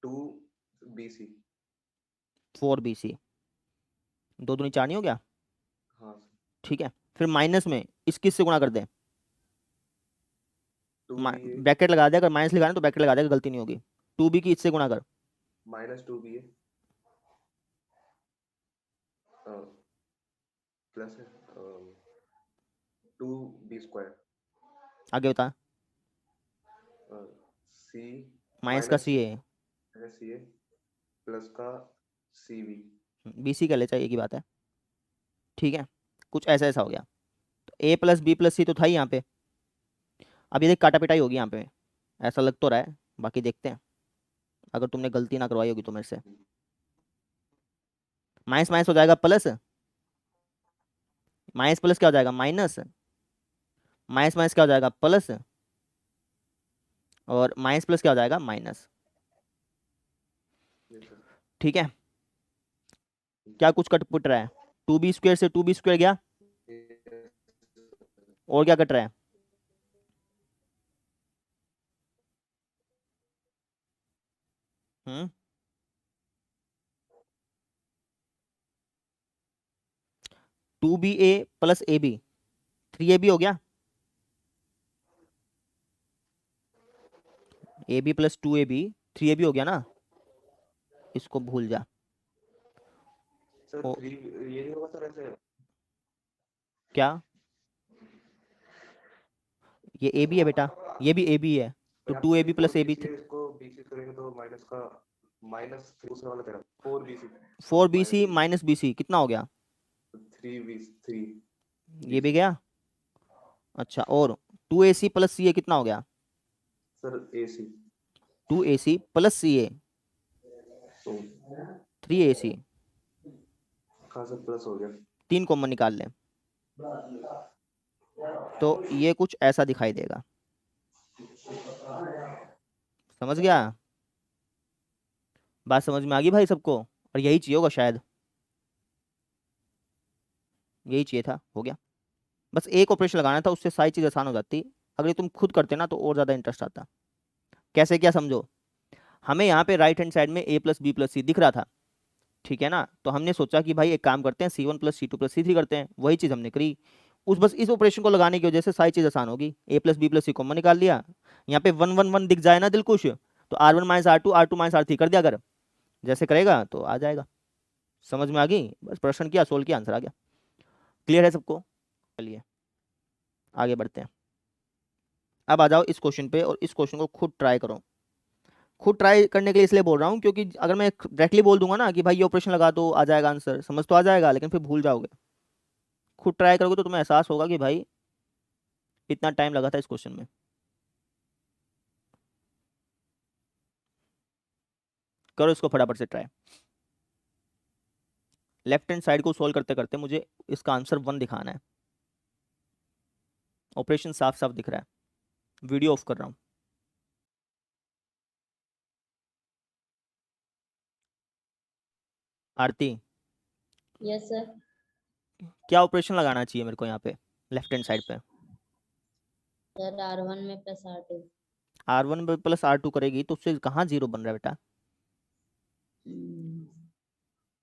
2bc 4bc, दो दूनी 4 नहीं हो गया? हाँ सर ठीक है, फिर माइनस में इसकी इससे गुणा कर दे, 2ba ब्रैकेट लगा दे, अगर माइनस लिखा है तो ब्रैकेट लगा दे, गलती नहीं होगी। 2b की इससे गुणा कर, minus 2ba plus 2b square आगे बता। c माइनस का सी है, ca प्लस का cb। bc कर ले, चाहिए की बात है। ठीक है, कुछ ऐसा ऐसा हो गया, तो a प्लस बी प्लस सी तो था ही यहाँ पे। अब ये देख काटा पिटाई होगी यहाँ पे, ऐसा लग तो रहा है, बाकी देखते हैं, अगर तुमने गलती ना करवाई होगी तो मेरे से। माइनस माइनस हो जाएगा प्लस, माइनस प्लस क्या हो जाएगा माइनस, माइनस माइनस क्या हो जाएगा प्लस, और माइनस प्लस क्या हो जाएगा माइनस। ठीक है, क्या कुछ कट पुट रहा है? 2b स्क्वायर से 2b स्क्वायर गया, और क्या कट रहा है? हम्म 2ba प्लस ab, 3ab हो गया, ab प्लस 2ab 3ab हो गया ना, इसको भूल जा। सर ओ, 3 ये नहीं होगा सर ऐसे। क्या ये ab है बेटा, ये भी ab है, तो 2ab प्लस ab, इसको bc करेंगे तो माइनस का माइनस दूसरा वाला तेरा 4bc 4bc माइनस bc कितना हो गया? 3 ये भी गया। अच्छा, और 2ac प्लस ca कितना हो गया? Sir ac 2ac plus ca तो 3ac, हाँ सर प्लस हो गया 3 कॉमन निकाल लें तो ये कुछ ऐसा दिखाई देगा। समझ गया? बात समझ में आ गई भाई सबको? और यही चाहिए होगा शायद, यही चाहिए था, हो गया। बस एक ऑपरेशन लगाना था, उससे सारी चीज़ आसान हो जाती। अगर ये तुम खुद करते ना तो और ज़्यादा इंटरेस्ट आता। कैसे क्या समझो, हमें यहाँ पे राइट हैंड साइड में a प्लस बी प्लस सी दिख रहा था, ठीक है ना? तो हमने सोचा कि भाई एक काम करते हैं C1 plus C2 plus C3 करते हैं। वही चीज़ हमने करी। उस बस इस ऑपरेशन को लगाने की वजह से सारी चीज़ आसान होगी। a plus B plus C common निकाल लिया, यहाँ पे 1 1 1 दिख जाए ना दिलकुश, तो R1 minus R2 R2 minus R3 कर दिया। अगर जैसे करेगा तो आ जाएगा। समझ में आ गई? बस प्रश्न किया, सोल्व किया, आंसर आ गया। क्लियर है सबको? चलिए आगे बढ़ते हैं। अब आ जाओ इस क्वेश्चन पे और इस क्वेश्चन को खुद ट्राई करो। खुद ट्राई करने के लिए इसलिए बोल रहा हूँ क्योंकि अगर मैं डायरेक्टली बोल दूंगा ना कि भाई ये ऑपरेशन लगा दो आ जाएगा आंसर, समझ तो आ जाएगा लेकिन फिर भूल जाओगे। खुद ट्राई करोगे तो तुम्हें एहसास होगा कि भाई इतना टाइम लगा था इस क्वेश्चन में। करो इसको फटाफट से ट्राई। लेफ्ट हैंड साइड को सोल्व करते करते मुझे इसका आंसर 1 दिखाना है। ऑपरेशन साफ साफ दिख रहा है। वीडियो ऑफ कर रहा हूँ। आरती, यस सर। क्या ऑपरेशन लगाना चाहिए मेरे को यहाँ पे लेफ्ट हैंड साइड पे? सर R1 में plus R2। R1 plus R2 करेगी तो उससे कहाँ जीरो बन रहा है बेटा?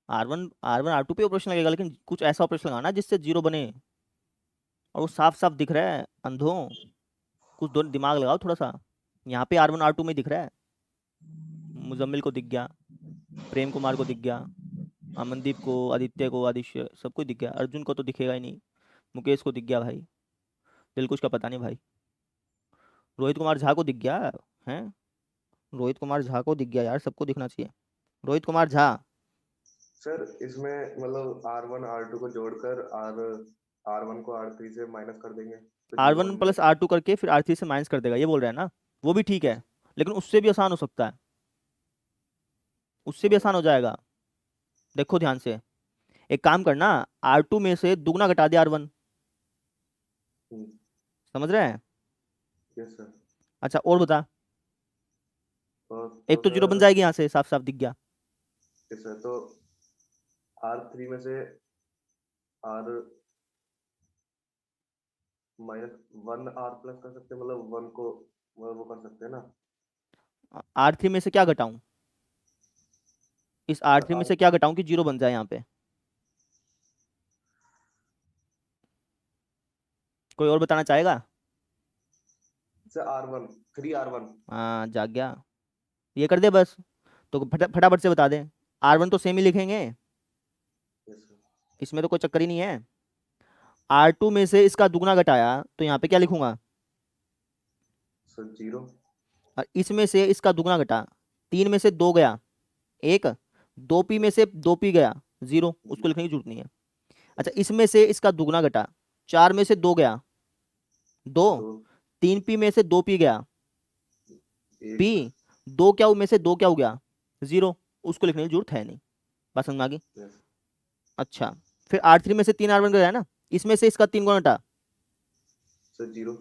R1 R2 पे ऑपरेशन लगेगा, लेकिन कुछ ऐसा ऑपरेशन लगाना जिससे जीरो बने। और वो साफ साफ दिख रहा है अंधों, कुछ दोनों दिमाग लगाओ थोड़ा सा। यहाँ पे R1 R2 में दिख रहा है। मुजम्मिल को दिख गया, प्रेम कुमार को दिख गया, अमनदीप को, आदित्य को, आदित्य सबको दिख गया। अर्जुन को तो दिखेगा ही नहीं। मुकेश को दिख गया भाई। दिलकुश का पता नहीं भाई। रोहित कुमार झा को दिख गया है। रोहित कुमार झा को दिख गया यार, सबको दिखना चाहिए। रोहित कुमार झा। सर इसमें मतलब R1 R2 को जोड़कर R1 को R3 से माइनस कर देंगे तो जीरो R1 बन प्लस जाएगा। R2 करके फिर R3 से माइनस कर देगा, ये बोल रहा है ना? वो भी ठीक है, लेकिन उससे भी आसान हो सकता है। उससे भी आसान हो जाएगा। देखो ध्यान से, एक काम करना, R2 में से दुगना घटा दे R1। हम्म, समझ रहे हैं? Yes sir. अच्छा और बता। तो एक तो जीरो बन सर जाएगी यहाँ से, साफ साफ दिख गया। यस सर, तो R3 में से R माइनस 1 R प्लस कर सकते हैं, मतलब 1 को वो कर सकते हैं ना। R3 में से क्या घटाऊं? इस R3 में से क्या घटाऊं कि जीरो बन जाए यहाँ पे? कोई और बताना चाहेगा? Sir R1 3 R1। हाँ जाग गया। ये कर दे बस, तो फटाफट से बता दे। R1 तो सेम ही लिखेंगे, यस सर। इसमें तो कोई चक्कर ही नहीं है। R2 में से इसका दुगना घटाया तो यहाँ पे क्या लिखूंगा? सर 0। और इसमें से इसका दुगना घटा, 3 में से 2 गया 1, 2p में से 2p गया 0, उसको लिखने की जरूरत नहीं है। अच्छा इसमें से इसका दुगना घटा, 4 में से 2 गया 2, 3p में से 2p गया p, 2 क्या में से 2 क्या हो गया 0, उसको लिखने की जरूरत है नहीं। बात समझ में आ गई? यस अच्छा फिर R3 में से 3 R1 गया ना, इसमें से इसका 3 गुना घटा। सर 0।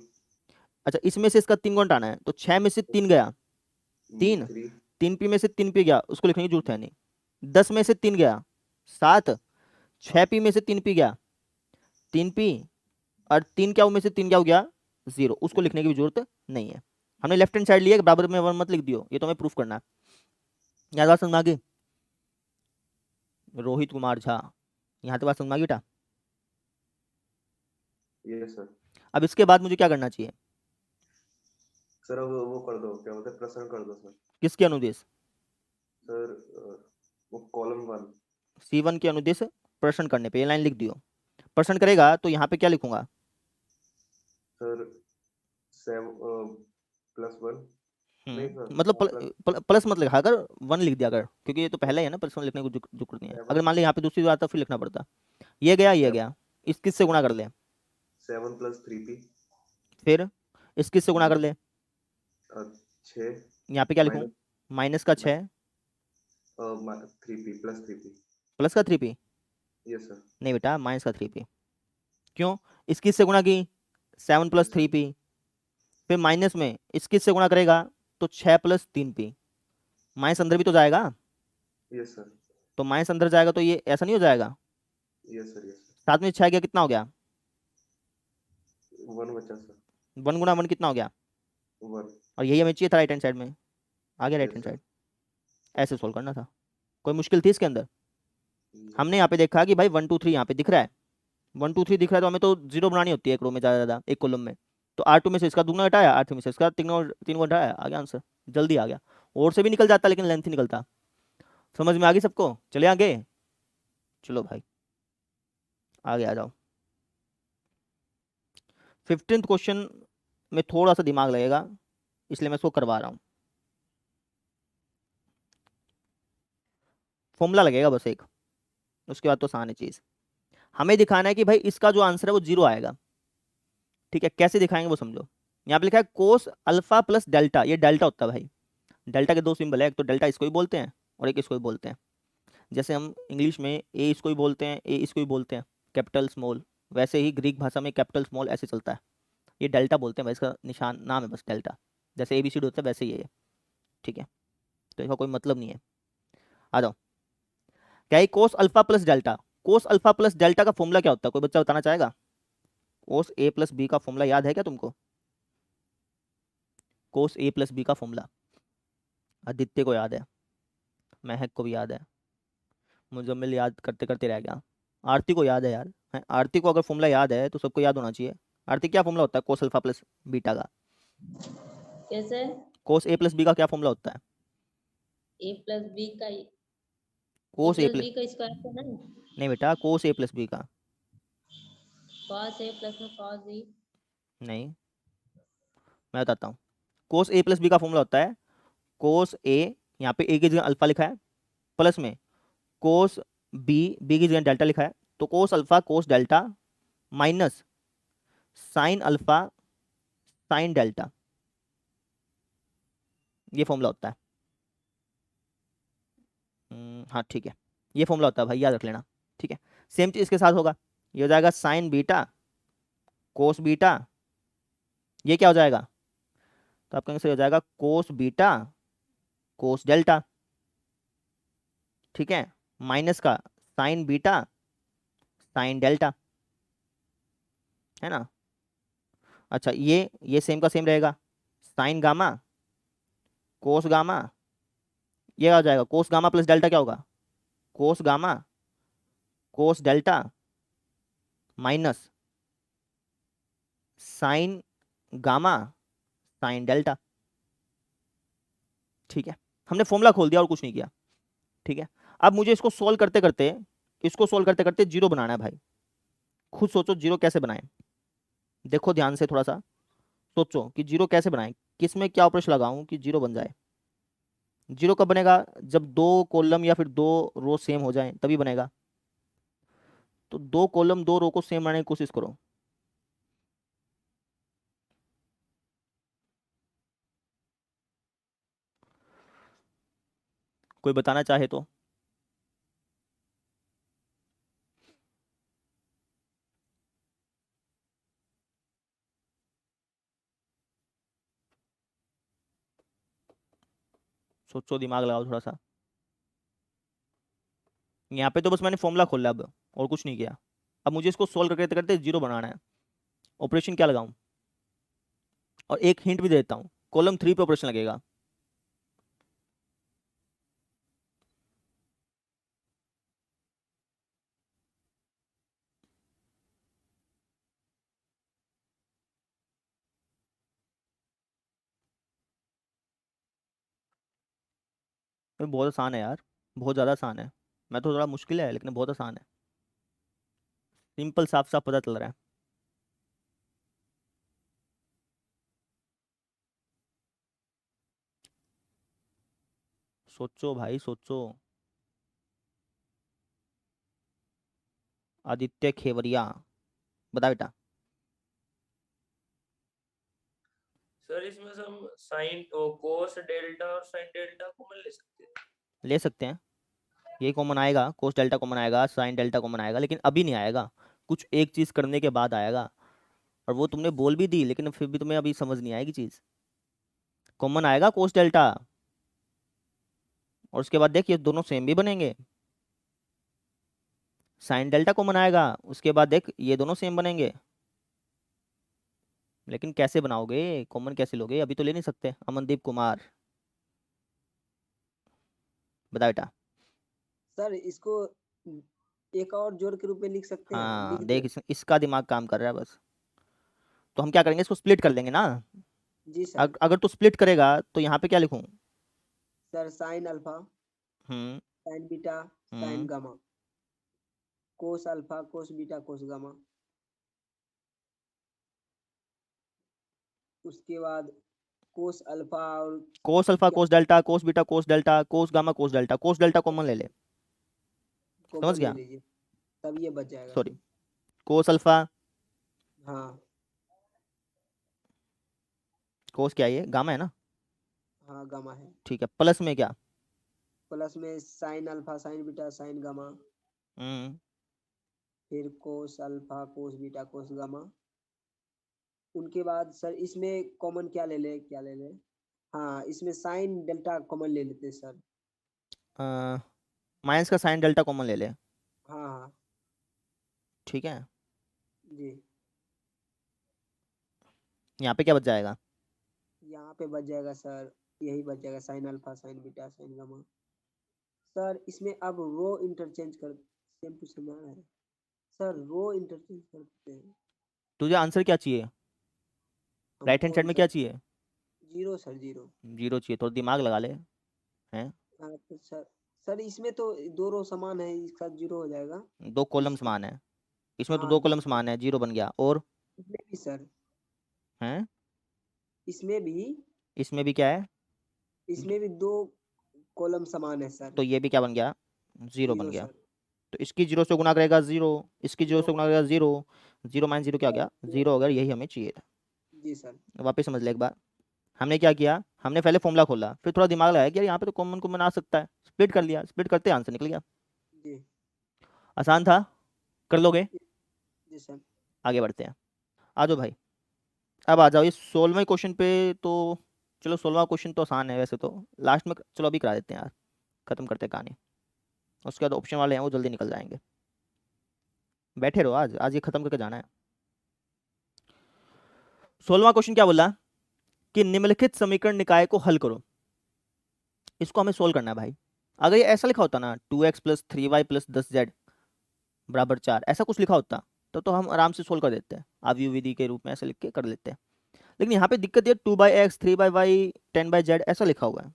अच्छा इसमें से इसका 3 गुना घटाना है, तो 6 में से 3 गया 3, 3p में से 3p गया, उसको लिखने की जरूरत है नहीं। 10 में से 3 गया 7, 6p में से 3p गया 3p, और 3 क्या में से 3 क्या हो गया 0, उसको लिखने की भी जरूरत नहीं है। हमने लेफ्ट हैंड साइड लिया, बराबर में 1 मत लिख दियो, ये तो हमें प्रूफ करना है। याद बात समझ में आ गई? रोहित कुमार झा, यहाँ तो बात समझ में आ गई बेटा? Yes sir. अब इसके बाद मुझे क्या करना चाहिए? सर अब वो कर दो, क्या बोलते हैं, प्रश्न कर दो सर। किसके अनुदेश? सर वो कॉलम 1 C1 के अनुदेश प्रश्न करने पे ये लाइन लिख दियो। प्रश्न करेगा तो यहाँ पे क्या लिखूंगा? सर 7 प्लस 1 नहीं सर, मतलब प्लस मत लिखा कर, 1 लिख दिया कर, क्योंकि ये तो पहले ही है ना, प्रश्न लिखने को जरूरत नहीं है। अगर मान ली यहाँ पे दूसरी बार तो फिर लिखना पड़ता। ये गया ये गया, इस किस से गुणा कर ले? 7 प्लस 3p। फिर इस किस से गुणा कर ले? 6। यहाँ पे क्या लिखूं? माइनस का 6 3p प्लस 3p। प्लस का 3p। Yes sir. नहीं बेटा, माइनस का 3p। क्यों? इस किस से गुणा की? 7 + 3p। फिर माइनस में इस किस से गुणा करेगा तो 6 + 3p। माइनस अंदर भी तो जाएगा, यस सर। तो माइनस अंदर जाएगा तो ये ऐसा नहीं हो जाएगा। Yes sir. Yes sir. 7 में 6 गया, कितना हो गया? 1 बचा सर। 1 × 1 कितना हो गया? 1। और यही हमें चाहिए था राइट हैंड साइड में, आ गया right yes hand sir. Side. ऐसे सोल्व करना था, कोई मुश्किल थी इसके अंदर? नहीं। हमने यहाँ पे देखा कि भाई 1 2 3 यहाँ पे दिख रहा है, 1 2 3 दिख रहा है, तो हमें तो 0 बनानी होती है एक रो में, ज़्यादा एक कॉलम में। तो R2 में से इसका दुगना घटाया, R3 में से इसका तीन को घटाया, आ गया आंसर, जल्दी आ गया। और से भी निकल जाता लेकिन लेंथ ही निकलता। समझ में आ गई सबको? चले आगे, चलो भाई आगे आ जाओ। 15th क्वेश्चन में थोड़ा सा दिमाग लगेगा, इसलिए मैं इसको करवा रहा हूँ। फॉर्मूला लगेगा बस एक, उसके बाद तो आसान है चीज़। हमें दिखाना है कि भाई इसका जो आंसर है वो 0 आएगा। ठीक है, कैसे दिखाएंगे वो समझो। यहाँ पे लिखा है कोस अल्फा प्लस डेल्टा, ये डेल्टा होता है भाई। डेल्टा के दो सिंबल है, एक तो डेल्टा इसको ही बोलते हैं और एक इसको ही बोलते हैं। जैसे हम इंग्लिश में ए इसको ही बोलते हैं, ए इसको ही बोलते हैं, कैपिटल स्मॉल, वैसे ही ग्रीक भाषा में कैपिटल स्मॉल ऐसे चलता है। ये डेल्टा बोलते हैं भाई, इसका निशान नाम है बस डेल्टा, जैसे ABCD होता है वैसे ही है ये। ठीक है, तो इसका कोई मतलब नहीं है। आ जाओ, क्या है cos alpha plus delta? Cos alpha plus delta का फॉर्मूला क्या होता है, कोई बच्चा बताना चाहेगा? कोस A + B का फॉर्मूला याद है क्या तुमको? कोस A + B का फॉर्मूला आदित्य को याद है, महक को भी याद है, मुजम्मिल याद करते करते रह गया, आरती को याद है यार। आरती को अगर फॉर्मूला याद है तो सबको याद होना चाहिए। आरती, क्या फॉर्मूला होता है कोस अल्फा प्लस बीटा का? कैसे? कोस A + B का क्या फॉर्मूला होता है? A + B का A cos A + plus, B का स्क्वायर तो नहीं? नहीं बेटा, कोस A + B का cos A + में cos B। नहीं, मैं बताता हूँ। कोस A + B का फॉर्मूला होता है कोस A, यहाँ पे A की जगह अल्फा लिखा है, प्लस में कोस B की जगह डेल्टा लिखा है, तो कोस alpha cos delta minus sign alpha sine delta, ये फॉर्मूला होता है। हाँ ठीक है, ये फॉर्मूला होता है भाई, याद रख लेना। ठीक है, सेम चीज इसके साथ होगा, ये हो जाएगा साइन बीटा कोस बीटा, ये क्या हो जाएगा? तो आपका आंसर हो जाएगा कोस बीटा कोस डेल्टा। ठीक है, माइनस का साइन बीटा साइन डेल्टा, है ना? अच्छा, ये सेम का सेम रहेगा, साइन गामा कोस गामा, ये आ जाएगा कोस गामा प्लस डेल्टा, क्या होगा? कोस gamma cos delta minus sign gamma sine delta. ठीक है, हमने फॉर्मूला खोल दिया और कुछ नहीं किया। ठीक है, अब मुझे इसको सोल्व करते करते, इसको सोल्व करते करते 0 बनाना है भाई। खुद सोचो 0 कैसे बनाएं, देखो ध्यान से, थोड़ा सा सोचो कि 0 कैसे बनाएं, किस में क्या ऑपरेशन लगाऊं कि 0 बन जाए। 0 कब बनेगा? जब 2 कॉलम या फिर 2 रो सेम हो जाएं तभी बनेगा। तो 2 कॉलम 2 रो को सेम बनाने की कोशिश करो। कोई बताना चाहे तो। सोचो, दिमाग लगाओ थोड़ा सा। यहाँ पे तो बस मैंने फॉर्मूला खोला अब, और कुछ नहीं किया। अब मुझे इसको सोल्व करते करते 0 बनाना है। ऑपरेशन क्या लगाऊं? और एक हिंट भी देता हूँ, कॉलम 3 पे ऑपरेशन लगेगा। ये बहुत आसान है यार, बहुत ज़्यादा आसान है। मैं तो थोड़ा मुश्किल है लेकिन बहुत आसान है, सिंपल साफ साफ पता चल रहा है। सोचो भाई सोचो। आदित्य खेवरिया, बता बेटा। सर इसमें से हम साइन कोस डेल्टा और साइन डेल्टा कॉमन ले सकते हैं। ले सकते हैं, ये कॉमन आएगा, कोस डेल्टा कॉमन आएगा, साइन डेल्टा कॉमन आएगा, लेकिन अभी नहीं आएगा, कुछ एक चीज़ करने के बाद आएगा। और वो तुमने बोल भी दी, लेकिन फिर भी तुम्हें अभी समझ नहीं आएगी चीज़। कॉमन आएगा कोस डेल्टा, और उसके बाद देख ये दोनों सेम भी बनेंगे। साइन डेल्टा कॉमन आएगा, उसके बाद देख ये दोनों सेम बनेंगे। लेकिन कैसे बनाओगे, कॉमन कैसे लोगे, अभी तो ले नहीं सकते। अमनदीप कुमार, बता बेटा। सर इसको एक और जोड़ के रूप में लिख सकते हैं, हाँ लिख देख, दे। इसका दिमाग काम कर रहा है बस। तो हम क्या करेंगे, इसको स्प्लिट कर लेंगे ना। जी सर। अगर तू स्प्लिट करेगा तो यहाँ पे क्या लिखूं? Sir sine alpha, hmm sine beta, sine gamma, cos alpha, cos beta, cos gamma. उसके बाद कोस अल्फा और cos alpha, cos delta, cos beta, cos delta, cos gamma, cos delta. Cos delta common ले ले, समझ common ले गया? लीजिए, तब ये बच जाएगा सॉरी, सर। कोस अल्फा, हाँ कोस क्या है ये, गामा है ना? हाँ गामा है। ठीक है, प्लस में क्या? प्लस में sine alpha, sine beta, sine gamma, hmm फिर cos alpha, cos beta, cos gamma. उनके बाद सर इसमें कॉमन क्या ले ले, क्या ले ले? हाँ इसमें साइन डेल्टा कॉमन ले लेते हैं सर। माइनस का साइन डेल्टा कॉमन ले ले। हाँ हाँ ठीक है, जी। यहाँ पे क्या बच जाएगा? यहाँ पे बच जाएगा सर, यही बच जाएगा, sign alpha, sine beta, sine gamma. Sir इसमें अब रो इंटरचेंज कर, सेम टू सेम आ रहा है सर, रो इंटरचेंज करते हैं। तुझे आंसर क्या चाहिए? राइट हैंड हमको साइड में क्या चाहिए? Zero sir, zero. जीरो चाहिए, थोड़ा दिमाग लगा ले। हैं, हाँ तो सर, सर इसमें तो दो रो समान है, इसका जीरो हो जाएगा। दो कॉलम समान है, इसमें तो हाँ दो दो, कॉलम समान है, जीरो बन गया। और इसमें भी सर, हैं, इसमें भी, इसमें भी क्या है? इसमें भी दो कॉलम समान है सर। तो ये भी क्या बन गया? जीरो बन जीरो गया। सर। तो इसकी जीरो से गुना करेगा जीरो, इसकी जीरो जीरो से गुना करेगा जीरो, जीरो माइनस जीरो क्या हो गया? जीरो हो गया। यही हमें चाहिए था। जी सर। वापस समझ ले एक बार। हमने क्या किया, हमने पहले फॉर्मूला खोला, फिर थोड़ा दिमाग लगाया कि यार यहाँ पे तो कॉमन कॉमन आ सकता है, स्प्लिट कर लिया, स्प्लिट करते आंसर निकल गया। जी आसान था, कर लोगे? जी सर। आगे बढ़ते हैं, आ जाओ भाई। अब आ जाओ ये 16वें क्वेश्चन पे। तो चलो 16वां क्वेश्चन तो आसान है वैसे तो, लास्ट में चलो अभी करा देते हैं यार, खत्म करते हैं कहानी। उसके बाद ऑप्शन वाले हैं वो जल्दी निकल जाएंगे। बैठे रहो, आज आज ये खत्म करके जाना है। 16वां क्वेश्चन क्या बोला कि निम्नलिखित समीकरण निकाय को हल करो। इसको हमें सोल्व करना है भाई। अगर ये ऐसा लिखा होता ना 2x plus 3y plus 10z बराबर 4, ऐसा कुछ लिखा होता तो हम आराम से सोल्व कर देते हैं, आव्यूह विधि के रूप में ऐसे लिख के कर लेते हैं। लेकिन यहाँ पे दिक्कत ये 2/x 3/y 10/z ऐसा लिखा हुआ है।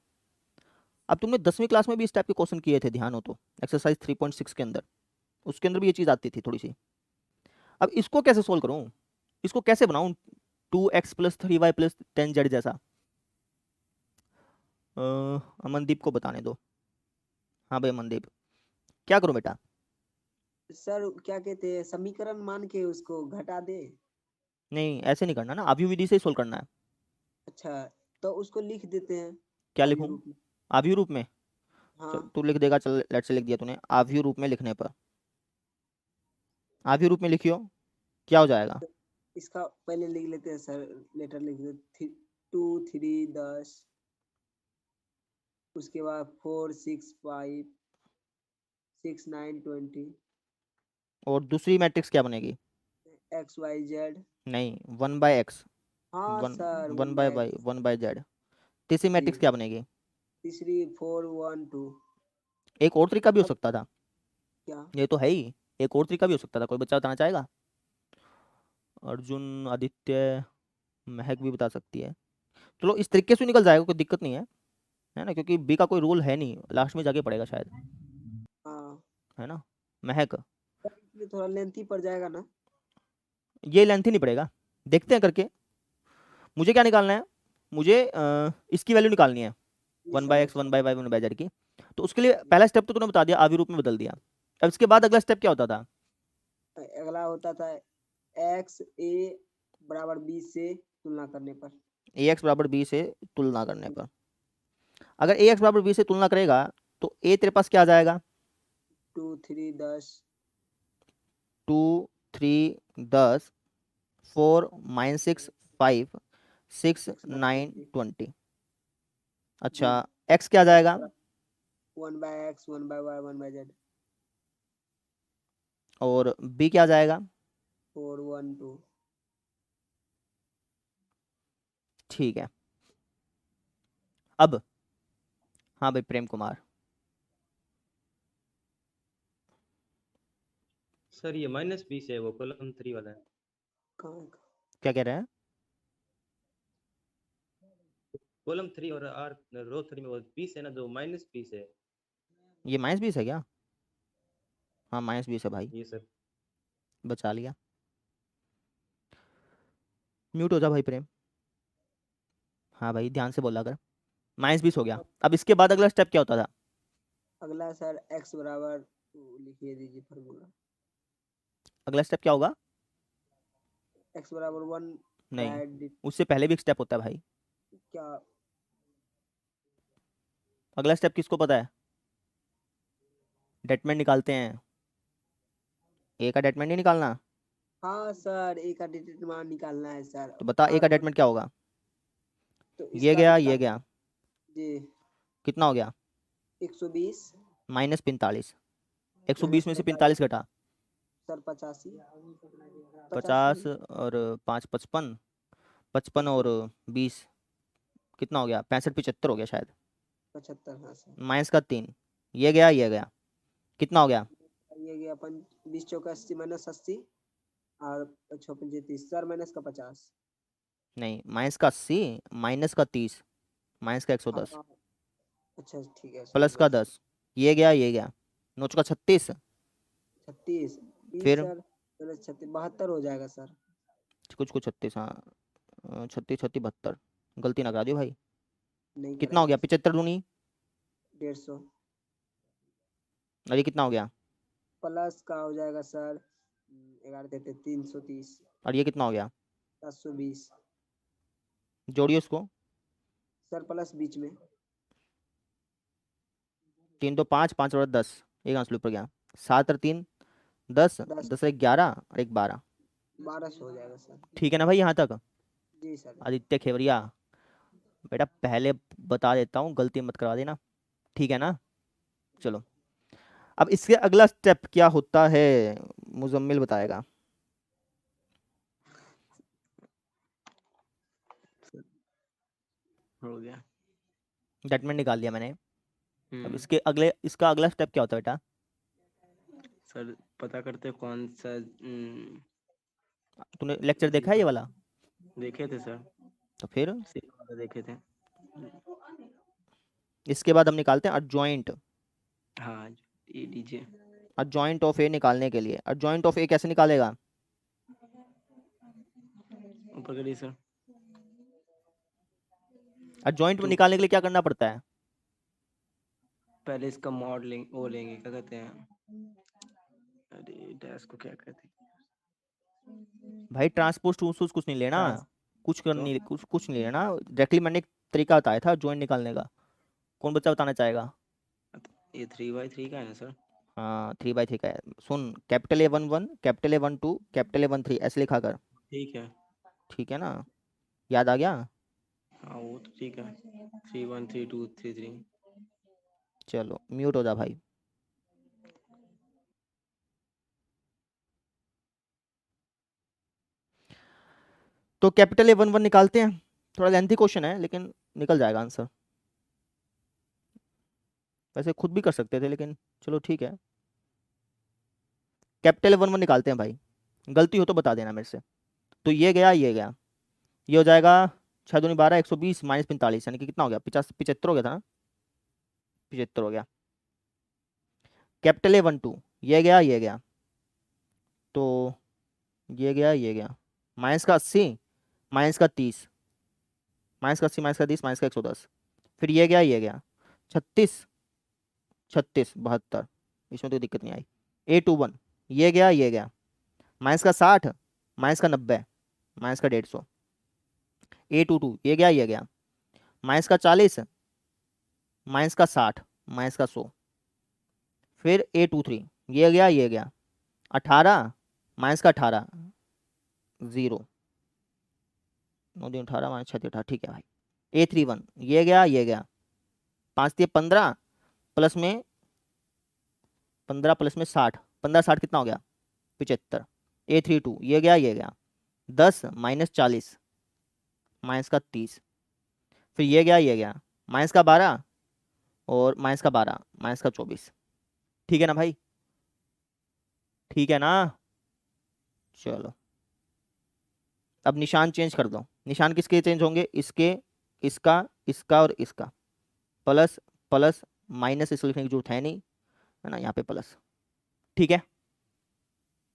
अब तुमने 10वीं क्लास में भी इस टाइप के क्वेश्चन किए थे, ध्यान हो तो, एक्सरसाइज 3.6 के अंदर, उसके अंदर भी ये चीज़ आती थी थोड़ी सी। अब इसको कैसे सोल्व करूँ, इसको कैसे बनाऊँ 2x plus 3y plus 10z जैसा? अमनदीप को बताने दो। हाँ भाई अमनदीप, क्या करूँ बेटा? सर क्या कहते हैं, समीकरण मान के उसको घटा दे। नहीं ऐसे नहीं करना ना, आव्यूह विधि से ही सोल्व करना है। अच्छा तो उसको लिख देते हैं क्या आव्यूह लिखूँ? रूप में। आव्यूह रूप में? हाँ चल तू लिख देगा, चल लेट से लिख दिया तूने। आव्यूह रूप में लिखने पर, आव्यूह रूप में लिखियो, क्या हो जाएगा? इसका पहले लिख लेते हैं सर, लेटर लिख देते, 2 3 10, उसके बाद 4 6 5 6 9 20, और दूसरी मैट्रिक्स क्या बनेगी? x y z। नहीं, 1/x, हाँ वन सर, 1/y 1/z। तीसरी जी। मैट्रिक्स क्या बनेगी? तीसरी 4 1 2। एक और तरीका भी हो सकता था, क्या? ये तो है ही, एक और तरीका भी हो सकता था, कोई बच्चा बताना चाहेगा? अर्जुन, आदित्य, महक भी बता सकती है। चलो इस तरीके से निकल जाएगा, कोई दिक्कत नहीं है ना, क्योंकि बी का कोई रूल है नहीं, लास्ट में जाके पड़ेगा शायद, हाँ है ना महक? सर, इसमें थोड़ा लेंथी पड़ जाएगा ना। ये लेंथ ही नहीं पड़ेगा, देखते हैं करके। मुझे क्या निकालना है, मुझे इसकी वैल्यू निकालनी है, जी 1/x सर। 1/y 1/z की। तो उसके लिए पहला स्टेप तो तूने बता दिया, आव्यूह रूप में बदल दिया। अब इसके बाद अगला स्टेप क्या होता था? अगला होता था x a बराबर b से तुलना करने पर। ax बराबर b से तुलना करने पर, अगर ax बराबर b से तुलना करेगा तो a तेरे पास क्या आ जाएगा? 2 3 10 2 3 10 4 -6 5 6 6 9 9 20 20। अच्छा, x क्या जाएगा? 1 by x 1 by y 1 by z और b क्या जाएगा? 4 1 2 ठीक है। अब हाँ भाई प्रेम कुमार, सर ये -20 है, वो कॉलम 3 वाला है। कहाँ क्या कह रहे हैं? कॉलम 3 और आर रो 3 में वो 20 है ना, जो -20 है। ये -20 है क्या? हाँ -20 है भाई, ये सर बचा लिया। म्यूट हो जा भाई प्रेम। हाँ भाई ध्यान से बोला कर। -20 हो गया। अब इसके बाद अगला स्टेप क्या होता था? अगला सर x बराबर लिखिए दीजिए फॉर्मूला। अगला स्टेप क्या होगा? x बराबर 1 नहीं, by उससे पहले भी एक स्टेप होता है भाई। क्या अगला स्टेप किसको पता है? डेटमेंट निकालते हैं। ए का डेटमेंट नहीं निकालना? हाँ सर a का डिटरमिनेंट निकालना है सर। तो बता ए का R1 डेटमेंट क्या होगा? तो ये इसका गया भी ये गया, जी कितना हो गया? 120 -45। 120 माइनस में से 45 45 घटा, सर 85 50 और 5 55, 55 और 20 कितना हो गया? 65 75 हो गया शायद। 75 हाँ सर। माइनस का 3, ये गया ये गया, कितना हो गया? ये गया अपन 20 चौका 80 माइनस 80 और 6 पंजे 30 सर माइनस का 50। नहीं, माइनस का 80 माइनस का 30 माइनस का 110 हाँ, अच्छा ठीक है प्लस का 10, ये गया ये गया, 9 का 36, 36 फिर सर माइनस 36 72 हो जाएगा सर। कुछ कुछ 36, हाँ 36 36 72, गलती ना करा दियो भाई। नहीं कितना हो गया? कराइए 75 दूनी, 150 और ये कितना हो गया? प्लस का हो जाएगा सर 11 देते 330 और ये कितना हो गया? 720 जोड़िए उसको। सर प्लस बीच में 3 2 5 5 और 10, एक आंसर ऊपर गया, 7 और 3 10 10 10 एक 11 और एक 12। 1200 हो जाएगा सर। ठीक है ना भाई यहाँ तक? जी सर। आदित्य खेवरिया बेटा पहले बता देता हूँ, गलती मत करवा देना, ठीक है ना? चलो, अब इसके अगला स्टेप क्या होता है मुजम्मिल बताएगा। हो गया डेटमेंट निकाल लिया मैंने। अब हम्म इसका अगला स्टेप क्या होता है बेटा? सर पता करते कौन सा तूने लेक्चर देखा है ये वाला? देखे थे सर, तो फिर सेम वाला देखे थे। इसके बाद हम निकालते हैं अडजॉइंट। हाँ ये दीजिए। अडजॉइंट ऑफ ए निकालने के लिए, अडजॉइंट ऑफ ए कैसे निकालेगा? ऊपर करिए सर। अडजॉइंट में तो निकालने के लिए क्या करना पड़ता है? पहले इसका मॉड लेंगे, वो लेंगे क्या कहते हैं, अरे डैश को क्या कहते हैं भाई ट्रांसपोज टू कुछ नहीं लेना, ट्रांस कुछ नहीं लेना, डायरेक्टली मैंने एक तरीका बताया था जॉइंट निकालने का। कौन बच्चा बताना चाहेगा? ये 3/3 का है ना सर? हाँ 3/3 का है। सुन, capital A 1 1 capital A 1 2 capital A 1 3 ऐसे लिखा कर, ठीक है। ठीक है ना? याद आ गया? हाँ वो तो ठीक है। 3 1 3 2 3 3। चलो म्यूट हो जा भाई। तो कैपिटल ए 1 1 निकालते हैं, थोड़ा लेंथी क्वेश्चन है लेकिन निकल जाएगा आंसर। वैसे खुद भी कर सकते थे लेकिन चलो ठीक है। कैपिटल ए 1 1 निकालते हैं भाई, गलती हो तो बता देना मेरे से। तो ये गया ये गया, ये हो जाएगा 6 दूनी 12 120 माइनस 45, यानी कि कितना हो गया? 75 हो गया था ना? 75 हो गया। कैपिटल ए 1 2, ये गया ये गया, तो ये गया ये गया, माइनस का 80 माइनस का 30 माइनस का 80 माइनस का 30 माइनस का 110, फिर ये गया 36 36 72, इसमें तो दिक्कत नहीं आई। A21 ये गया माइनस का 60 माइनस का 90 माइनस का 150। A22 ये गया माइनस का 40 माइनस का 60 माइनस का 100, फिर A23 ये गया 18 माइनस का 18 0 9 दिन 18 माइनस 6 18 ठीक है भाई। A31 ये गया 5 दिए 15 प्लस में 15 प्लस में 60 15 60 कितना हो गया 75। A32 ये गया 10 माइनस 40 माइनस का 30 फिर ये गया माइनस का 12 और माइनस का 12 माइनस का 24। ठीक है ना भाई, ठीक है ना। चलो अब निशान चेंज कर दो। निशान किसके चेंज होंगे, इसके, इसका और इसका। प्लस प्लस माइनस इसको लिखने की जरूरत है नहीं, है ना, यहाँ पे प्लस। ठीक है,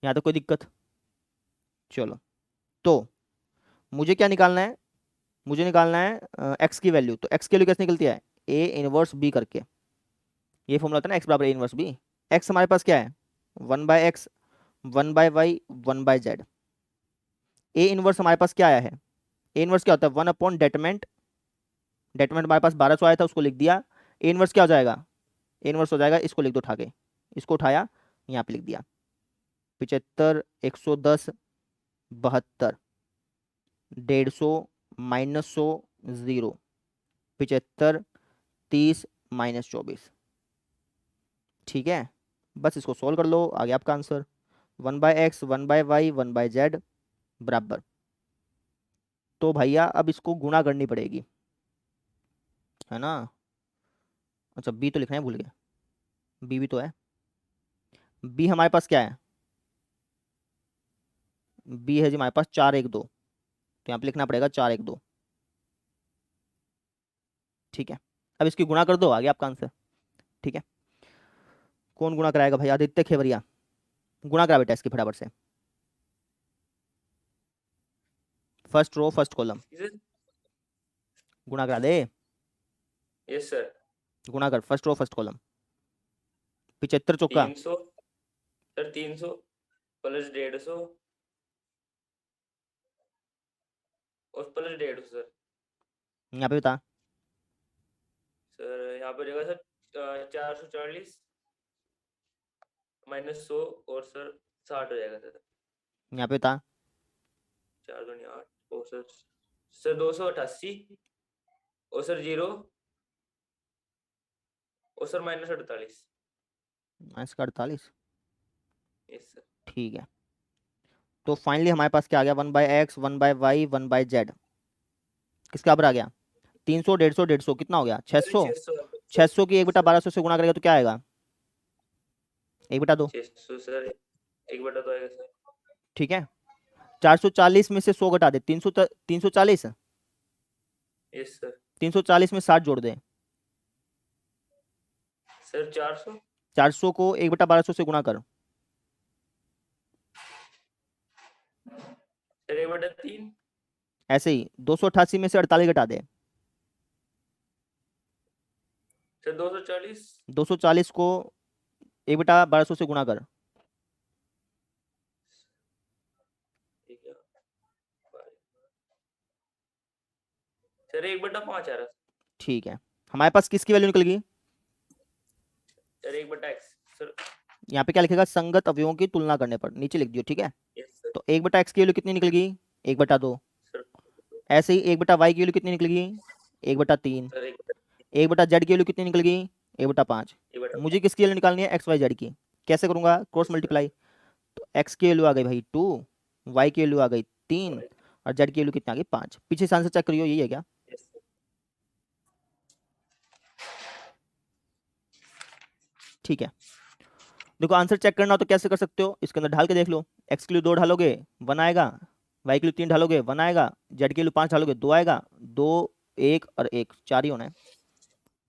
यहाँ तो कोई दिक्कत। चलो तो मुझे क्या निकालना है, मुझे निकालना है एक्स की वैल्यू। तो एक्स की वैल्यू कैसे निकलती है, ए इनवर्स बी करके। ये फॉर्मूला होता है ना एक्स बराबर ए इनवर्स बी। एक्स हमारे पास क्या है 1/x 1/y 1/z। A inverse हमारे पास क्या आया है, ए इनवर्स क्या होता है 1 डेटमेंट। डेटमेंट हमारे पास 1200 आया था, उसको लिख दिया। ए इनवर्स क्या हो जाएगा, ए इनवर्स हो जाएगा, इसको लिख दो उठा के, इसको उठाया यहाँ पे लिख दिया 75 110 72 150 -100 0 75 30 -24। ठीक है, बस इसको सोल्व कर लो, आ गया आपका आंसर 1/x 1/y 1/z बराबर। तो भैया अब इसको गुणा करनी पड़ेगी, है ना। अच्छा बी तो लिखना है, भूल गया, बी भी तो है। बी हमारे पास क्या है, बी है जी हमारे पास 4 1 2, तो यहाँ पे लिखना पड़ेगा 4 1 2। ठीक है, अब इसकी गुणा कर दो, आ गया आपका आंसर। ठीक है, कौन गुणा कराएगा भाई, आदित्य खेवरिया गुणा करा बेटा इसकी फटाफट से। फर्स्ट रो फर्स्ट कॉलम गुणा करा दे, यस सर। गुणा कर फर्स्ट रो फर्स्ट कॉलम। 75 चौका 300 सर, 300 प्लस 150 और प्लस 150 सर। यहाँ पे बता, सर यहाँ पर रहेगा सर 440 -100 और सर 60 हो जाएगा सर। यहाँ पे बता 4 दूनी 8 और सर 288 और सर 0 और सर -48। -48। Yes sir. ठीक है, तो फाइनली हमारे पास क्या आ गया 1/x 1/y 1/z किसके बराबर आ गया 300 150 150 कितना हो गया 600। 600 की 1/1200 से गुणा करेगा तो क्या आएगा 1/2। 600 सर 1/2 तो आएगा सर। ठीक है, 440 में से 100 घटा दे 340। Yes sir. 340 में 60 जोड़ दे सर 400। 400 को 1/1200 से गुणा कर, सर 1/3। ऐसे ही 288 में से 48 घटा दे, सर 240। 240 को 1/1200 से गुणा कर, ठीक है सर 1/5 आ रहा। ठीक है, हमारे पास किसकी वैल्यू निकल गई, सर 1/x सर। यहाँ पे क्या लिखेगा संगत अवयवों की तुलना करने पर, नीचे लिख दियो। ठीक है, यस सर। तो 1/x की वैल्यू कितनी निकल गई 1/2। सर ऐसे ही 1/y की वैल्यू कितनी निकल गई 1/3। सर 1/z की वैल्यू कितनी निकल गई 1/5। 1/5। मुझे किसकी वैल्यू निकालनी है XYZ की, कैसे करूंगा क्रॉस मल्टीप्लाई। तो x की वैल्यू आ गई भाई 2, y की वैल्यू आ गई 3 और z की वैल्यू कितनी आ गई 5। पीछे से आंसर चेक करियो, यही है क्या। Yes sir. ठीक है, देखो आंसर चेक करना हो तो कैसे कर सकते हो, इसके अंदर ढाल के देख लो। x के लिए 2 ढालोगे 1 आएगा, y के लिए 3 ढालोगे 1 आएगा, z के लिए 5 ढालोगे 2 आएगा। 2 1 और 1 4 ही होना है।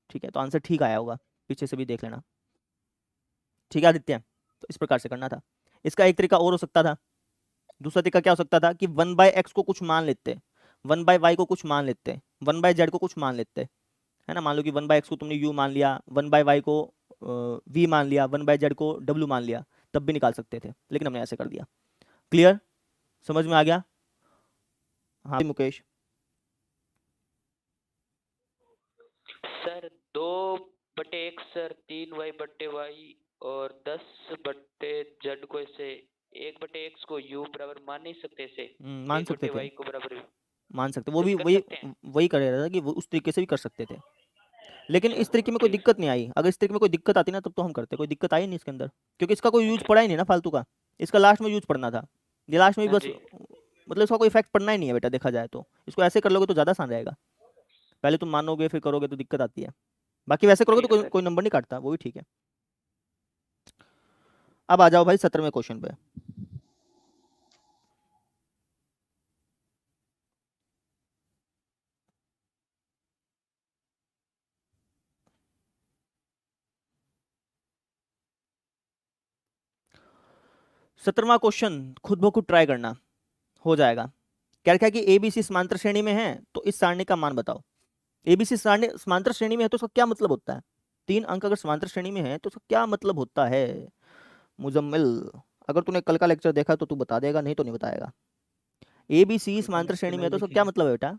ठीक है, तो आंसर ठीक आया होगा, पीछे से भी देख लेना। ठीक है आदित्य, तो इस प्रकार से करना था। इसका एक तरीका और हो सकता था, दूसरा तरीका क्या हो सकता था कि 1/x को कुछ मान लेते, 1/y को कुछ मान लेते, 1/z को कुछ मान लेते, है ना। मान लो कि 1/x को तुमने u मान लिया, 1/y को v मान लिया, 1/z को w मान लिया, तब भी निकाल सकते थे, लेकिन हमने ऐसे कर दिया। क्लियर, समझ में आ गया। हाँ Mukesh. Sir 2/x sir 3y/y और 10/z को ऐसे 1/x को u बराबर मान नहीं सकते ऐसे मान 1 सकते बटे थे, y को बराबर मान सकते, वो कुछ भी कर वही सकते हैं। वही कर रहा था कि वो उस तरीके से भी कर सकते थे, लेकिन अच्छा इस तरीके में कोई ठीक दिक्कत नहीं आई। अगर इस तरीके में कोई दिक्कत आती ना तब तो हम करते, कोई दिक्कत आई नहीं इसके अंदर, क्योंकि इसका कोई यूज अच्छा पड़ा ही नहीं ना फालतू का, इसका लास्ट में यूज पड़ना था, ये लास्ट में भी हाँ बस, जी मतलब इसका कोई इफेक्ट पड़ना ही नहीं है बेटा, देखा जाए तो इसको ऐसे कर लोगे तो ज़्यादा आसान रहेगा, पहले तुम मानोगे फिर करोगे तो दिक्कत आती है, बाकी वैसे करोगे तो ठीक है कोई सर। कोई नंबर नहीं काटता, वो भी ठीक है। अब आ जाओ भाई 17वें क्वेश्चन पे। सत्रहवां क्वेश्चन खुद ब खुद ट्राई करना, हो जाएगा। क्या रखा है कि एबीसी समांतर श्रेणी में है तो इस सारणी का मान बताओ। एबीसी सारणी समांतर श्रेणी में है तो उसका क्या मतलब होता है, 3 अंक अगर समांतर श्रेणी में है तो उसका क्या मतलब होता है। मुजम्मिल, अगर तूने कल का लेक्चर देखा तो तू बता देगा, नहीं तो नहीं बताएगा। एबीसी कल का समांतर लेक्चर श्रेणी में है नहीं तो उसका देखे क्या हैं, मतलब है बेटा।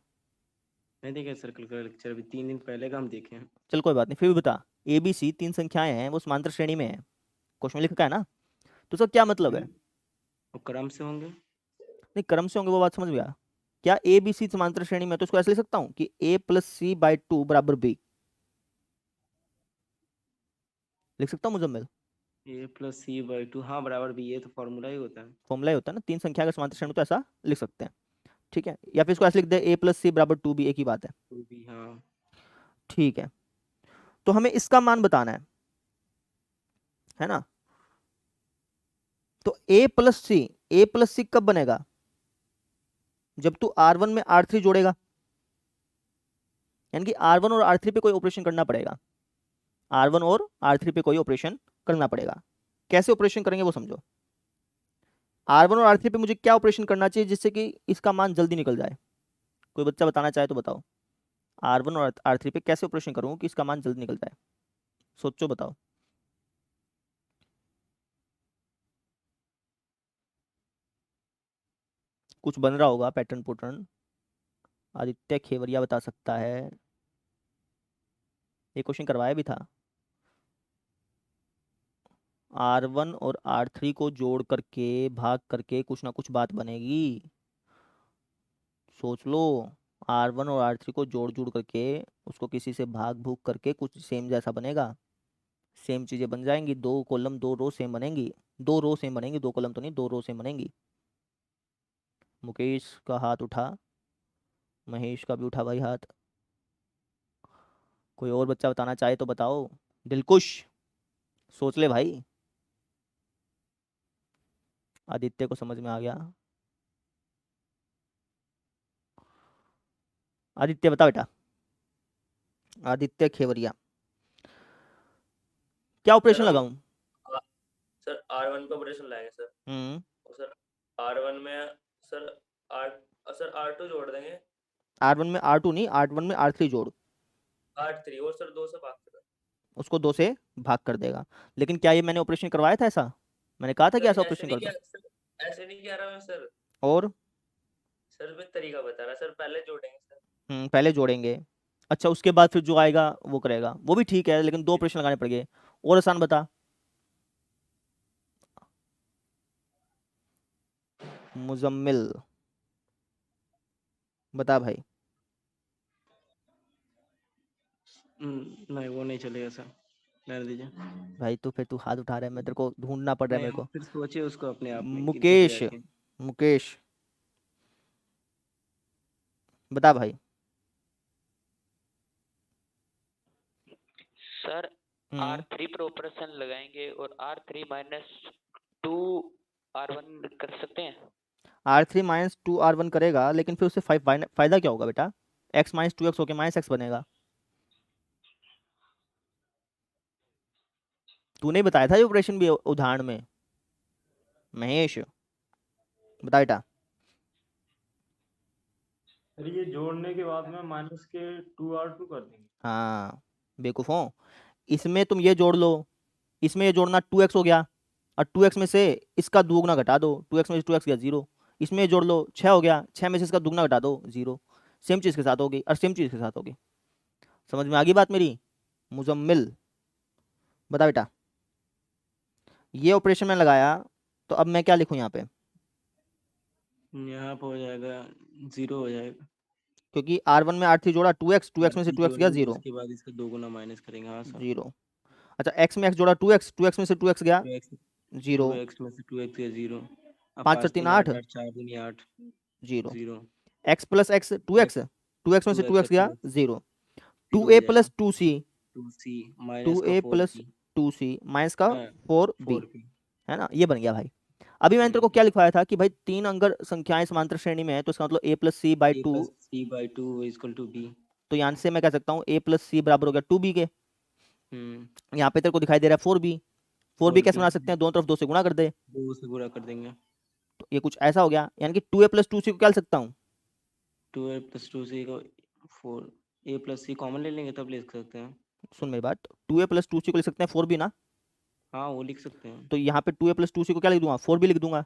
नहीं देखे सर कल का लेक्चर, अभी 3 दिन पहले का हम देखे हैं। चल कोई बात नहीं, फिर भी बता। एबीसी 3 संख्याएं हैं, वो समांतर श्रेणी में है, क्वेश्चन में लिखा है ना, तो उसका क्या मतलब है। वो क्रम से होंगे। नहीं क्रम से होंगे वो बात समझ गया, क्या ए बी सी समांतर श्रेणी में है तो उसको ऐसे लिख सकता हूँ कि a+c/2 बराबर b, लिख सकता हूँ मुजम्मिल। a+c/2 हाँ बराबर भी, ये तो फॉर्मूला ही होता है। फॉर्मूला ही होता है ना, 3 संख्या का समांतर श्रेणी में तो ऐसा लिख सकते हैं, ठीक है, या फिर इसको ऐसे लिख दे a+c/2 भी, एक ही बात है, तो भी हाँ। ठीक है। तो हमें इसका मान बताना है ना, तो a+c कब बनेगा, जब तू r1 में r3 जोड़ेगा, यानी कि r1 और r3 पे कोई ऑपरेशन करना पड़ेगा, r1 और r3 पे कोई ऑपरेशन करना पड़ेगा। कैसे ऑपरेशन करेंगे वो समझो। r1 और r3 पे मुझे क्या ऑपरेशन करना चाहिए जिससे कि इसका मान जल्दी निकल जाए, कोई बच्चा बताना चाहे तो बताओ। r1 और r3 पे कैसे ऑपरेशन करूँ कि इसका मान जल्दी निकल जाए, सोचो बताओ। कुछ बन रहा होगा पैटर्न पुटर्न, आदित्य खेवरिया बता सकता है, ये क्वेश्चन करवाया भी था। r1 और r3 को जोड़ करके भाग करके कुछ ना कुछ बात बनेगी, सोच लो। r1 और r3 को जोड़ जोड़ करके उसको किसी से भाग भूग करके कुछ सेम जैसा बनेगा, सेम चीजें बन जाएंगी, 2 कॉलम 2 रो सेम बनेंगी, 2 रो सेम बनेंगी, 2 कॉलम तो नहीं, 2 रो सेम बनेंगी। मुकेश का हाथ उठा, महेश का भी उठा भाई हाथ, कोई और बच्चा बताना चाहे तो बताओ। दिलकुश सोच ले भाई, आदित्य को समझ में आ गया। आदित्य बता बेटा, आदित्य खेवरिया, क्या ऑपरेशन सर हम लगाऊं। सर R1 का ऑपरेशन लाएंगे सर, और सर R1 में सर R सर R2 जोड़ देंगे, r1 में r2 नहीं, r1 में r3 जोड़, R3 और सर 2 से भाग कर। उसको 2 से भाग कर देगा। लेकिन क्या ये मैंने ऑपरेशन करवाया था ऐसा, मैंने कहा था कि सर ऐसा ऐसे ऑपरेशन नहीं कर दो। किया सर, ऐसे नहीं कह रहा मैं सर, और सर मैं तरीका बता रहा, सर पहले जोड़ेंगे सर। पहले जोड़ेंगे, अच्छा उसके बाद फिर जो आएगा वो करेगा, वो भी ठीक है, लेकिन 2 ऑपरेशन लगाने पड़ेंगे। और आसान बता, मुजम्मिल बता भाई। नहीं वो नहीं चलेगा सर, रहने दीजिए। भाई तो फिर तू हाथ उठा रहा है, मैं तेरे को ढूंढना पड़ रहा है नहीं मेरे आप को। फिर सोचिए उसको अपने आप में कि दूसरे मुकेश, रखें। मुकेश बता भाई। सर R3 पर ऑपरेशन लगाएंगे और R3 - 2 R1 कर सकते हैं। r3 - 2 r1 करेगा, लेकिन फिर उससे फायदा क्या होगा बेटा, x - 2x होके -x बनेगा। तूने बताया था ये ऑपरेशन भी उदाहरण में, महेश बता बेटा। सर ये जोड़ने के बाद में माइनस के 2R2 कर देंगे। हाँ बेवकूफ़ों, इसमें तुम ये जोड़ लो, इसमें ये जोड़ना 2x हो गया, और 2x में से इसका दुगना घटा दो, 2x में से 2x गया 0, इसमें ये जोड़ लो 6 हो गया, 6 में से इसका दुगना घटा दो 0, सेम चीज़ के साथ होगी और सेम चीज़ के साथ होगी। समझ में आ गई बात मेरी, मुजम्मिल बता बेटा। ये ऑपरेशन में लगाया, तो अब मैं क्या लिखूं यहाँ पे, यहाँ पे हो जाएगा 0 हो जाएगा। क्योंकि R1 में R3 जोड़ा 2x, 2x में से 2x गया जोड़ेंगे 0, उसके बाद इसका 2 गुना माइनस करेंगे। हाँ सर। 0। अच्छा x में x जोड़ा 2x, 2x में से 2x गया 0, 2x में से 2x गया 0। अब 5 और 3 8, 8 4 दूनी 8 0। 0। x plus x 2x, 2x में से 2x गया 0। 2a plus 2c, 2c minus का 2a plus 4c 2c minus का हाँ, 4b, 4p। है ना, ये बन गया भाई। अभी मैंने तेरे को क्या लिखवाया था कि भाई 3 अगर संख्याएं समांतर श्रेणी में है तो इसका मतलब a plus C by a 2, plus c by 2 is equal to b। तो यहाँ से मैं कह सकता हूँ a प्लस सी बराबर हो गया 2b के। यहाँ पे तेरे को दिखाई दे रहा है 4b, 4b कैसे बना सकते हैं, दोनों तरफ 2 से गुणा कर दे, 2 से गुणा कर देंगे। तो ये कुछ ऐसा हो गया, यानी कि 2a प्लस 2c को क्या लिख सकता हूँ, 2a plus 2c को 4 a plus c कॉमन ले लेंगे तब लिख सकते हैं। सुन मेरी बात, 2a प्लस 2c को लिख सकते हैं 4b ना, हाँ वो लिख सकते हैं। तो यहाँ पे 2a प्लस 2c को क्या लिख दूंगा, 4b लिख दूंगा,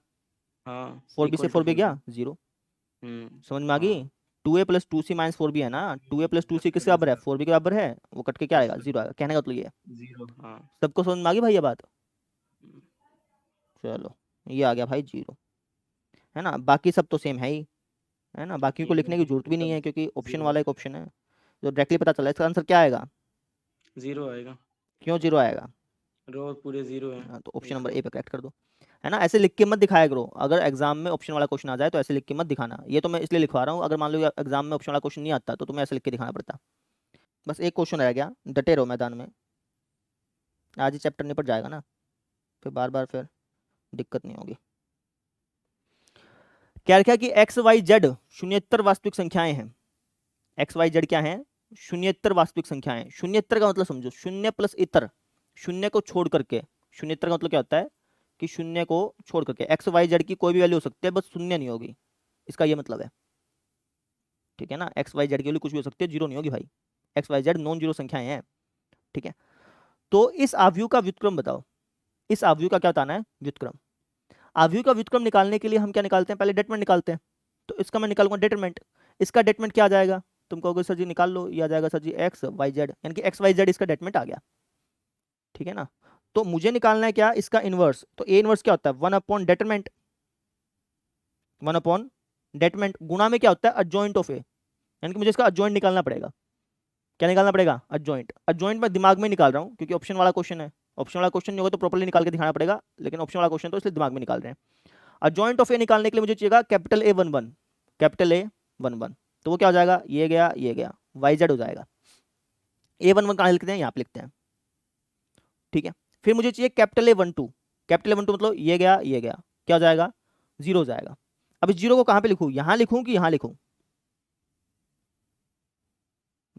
हाँ 4b से equal to 4b गया 4b। 0। समझ में आ गई। हाँ 2a plus 2c minus 4b है ना, 2a प्लस 2c किसके बराबर है, 4b के बराबर है, वो कट के क्या आएगा 0 आएगा, कहने का मतलब ये है। 0। हाँ सबको समझ में आ गई भाई ये बात, चलो ये आ गया भाई 0, है ना, बाकी सब तो सेम है ही, है ना, बाकी को लिखने की जरूरत भी नहीं है क्योंकि ऑप्शन वाला एक ऑप्शन है जो डायरेक्टली पता चला। इसका आंसर क्या आएगा, 0 आएगा। क्यों 0 आएगा, रो पूरे 0 है। हाँ, तो ऑप्शन नंबर ए पे करेक्ट कर दो, है ना। ऐसे लिख के मत दिखाया करो, अगर एग्जाम में ऑप्शन वाला क्वेश्चन आ जाए तो ऐसे लिख के मत दिखाना, ये तो मैं इसलिए लिखवा रहा हूँ, अगर मान लो एग्जाम में ऑप्शन वाला क्वेश्चन नहीं आता तो तुम्हें ऐसे लिख के दिखाना पड़ता। बस एक क्वेश्चन रह गया, डटे रहो मैदान में, आज ही चैप्टर निपट जाएगा ना, फिर बार बार फिर दिक्कत नहीं होगी। क्या लिखा कि एक्स वाई जेड शून्येतर वास्तविक संख्याएं हैं, एक्स वाई जेड क्या है, शून्येतर वास्तविक संख्याएं। शून्येतर का मतलब समझो, शून्य प्लस इतर, शून्य को छोड़ करके, शून्येतर का मतलब क्या होता है कि शून्य को छोड़ करके एक्स वाई जेड की कोई भी वैल्यू हो सकती है, बस शून्य नहीं होगी, इसका ये मतलब है, ठीक है ना। एक्स वाई जेड की वैल्यू कुछ भी हो सकती है, जीरो नहीं होगी भाई, X Y Z non zero संख्याएं हैं, ठीक है। तो इस आव्यूह का व्युत्क्रम बताओ, इस आव्यूह का क्या बताना है, व्युत्क्रम। आव्यूह का व्युत्क्रम निकालने के लिए हम क्या निकालते हैं, पहले डेटरमिनेंट निकालते हैं, तो इसका मैं निकालूंगा डेटरमिनेंट। इसका डेटरमिनेंट क्या आ जाएगा, तुम कहोगे सर जी निकाल लो, ये आ जाएगा सर जी एक्स वाई जेड, यानी कि एक्स वाई जेड इसका डेटरमिनेंट आ गया, ठीक है ना। तो मुझे निकालना है क्या, इसका इनवर्स, तो ए इनवर्स क्या होता है, 1 अपॉन डेटरमिनेंट, 1 अपॉन डेटरमिनेंट गुणा में क्या होता है एडजॉइंट ऑफ ए, यानी कि मुझे इसका एडजॉइंट निकालना पड़ेगा। क्या निकालना पड़ेगा, एडजॉइंट। एडजॉइंट मैं दिमाग में निकाल रहा हूँ क्योंकि ऑप्शन वाला क्वेश्चन है, ऑप्शन वाला क्वेश्चन नहीं होगा तो प्रॉपर्ली निकाल के दिखाना पड़ेगा, लेकिन ऑप्शन वाला क्वेश्चन तो इसलिए दिमाग में निकाल रहे हैं। एडजॉइंट ऑफ ए निकालने के लिए मुझे चाहिएगा कैपिटल ए 1 1, कैपिटल ए 1 1, तो वो क्या हो जाएगा, ये गया वाई जेड हो जाएगा। ए 1 1 कहाँ लिखते हैं, यहाँ पे लिखते हैं, ठीक है। फिर मुझे चाहिए कैपिटल ए 1 2, कैपिटल ए 1 2 मतलब ये गया क्या हो जाएगा, 0 हो जाएगा। अब इस 0 को कहाँ पे लिखूँ, यहाँ लिखूँ कि यहाँ लिखूँ,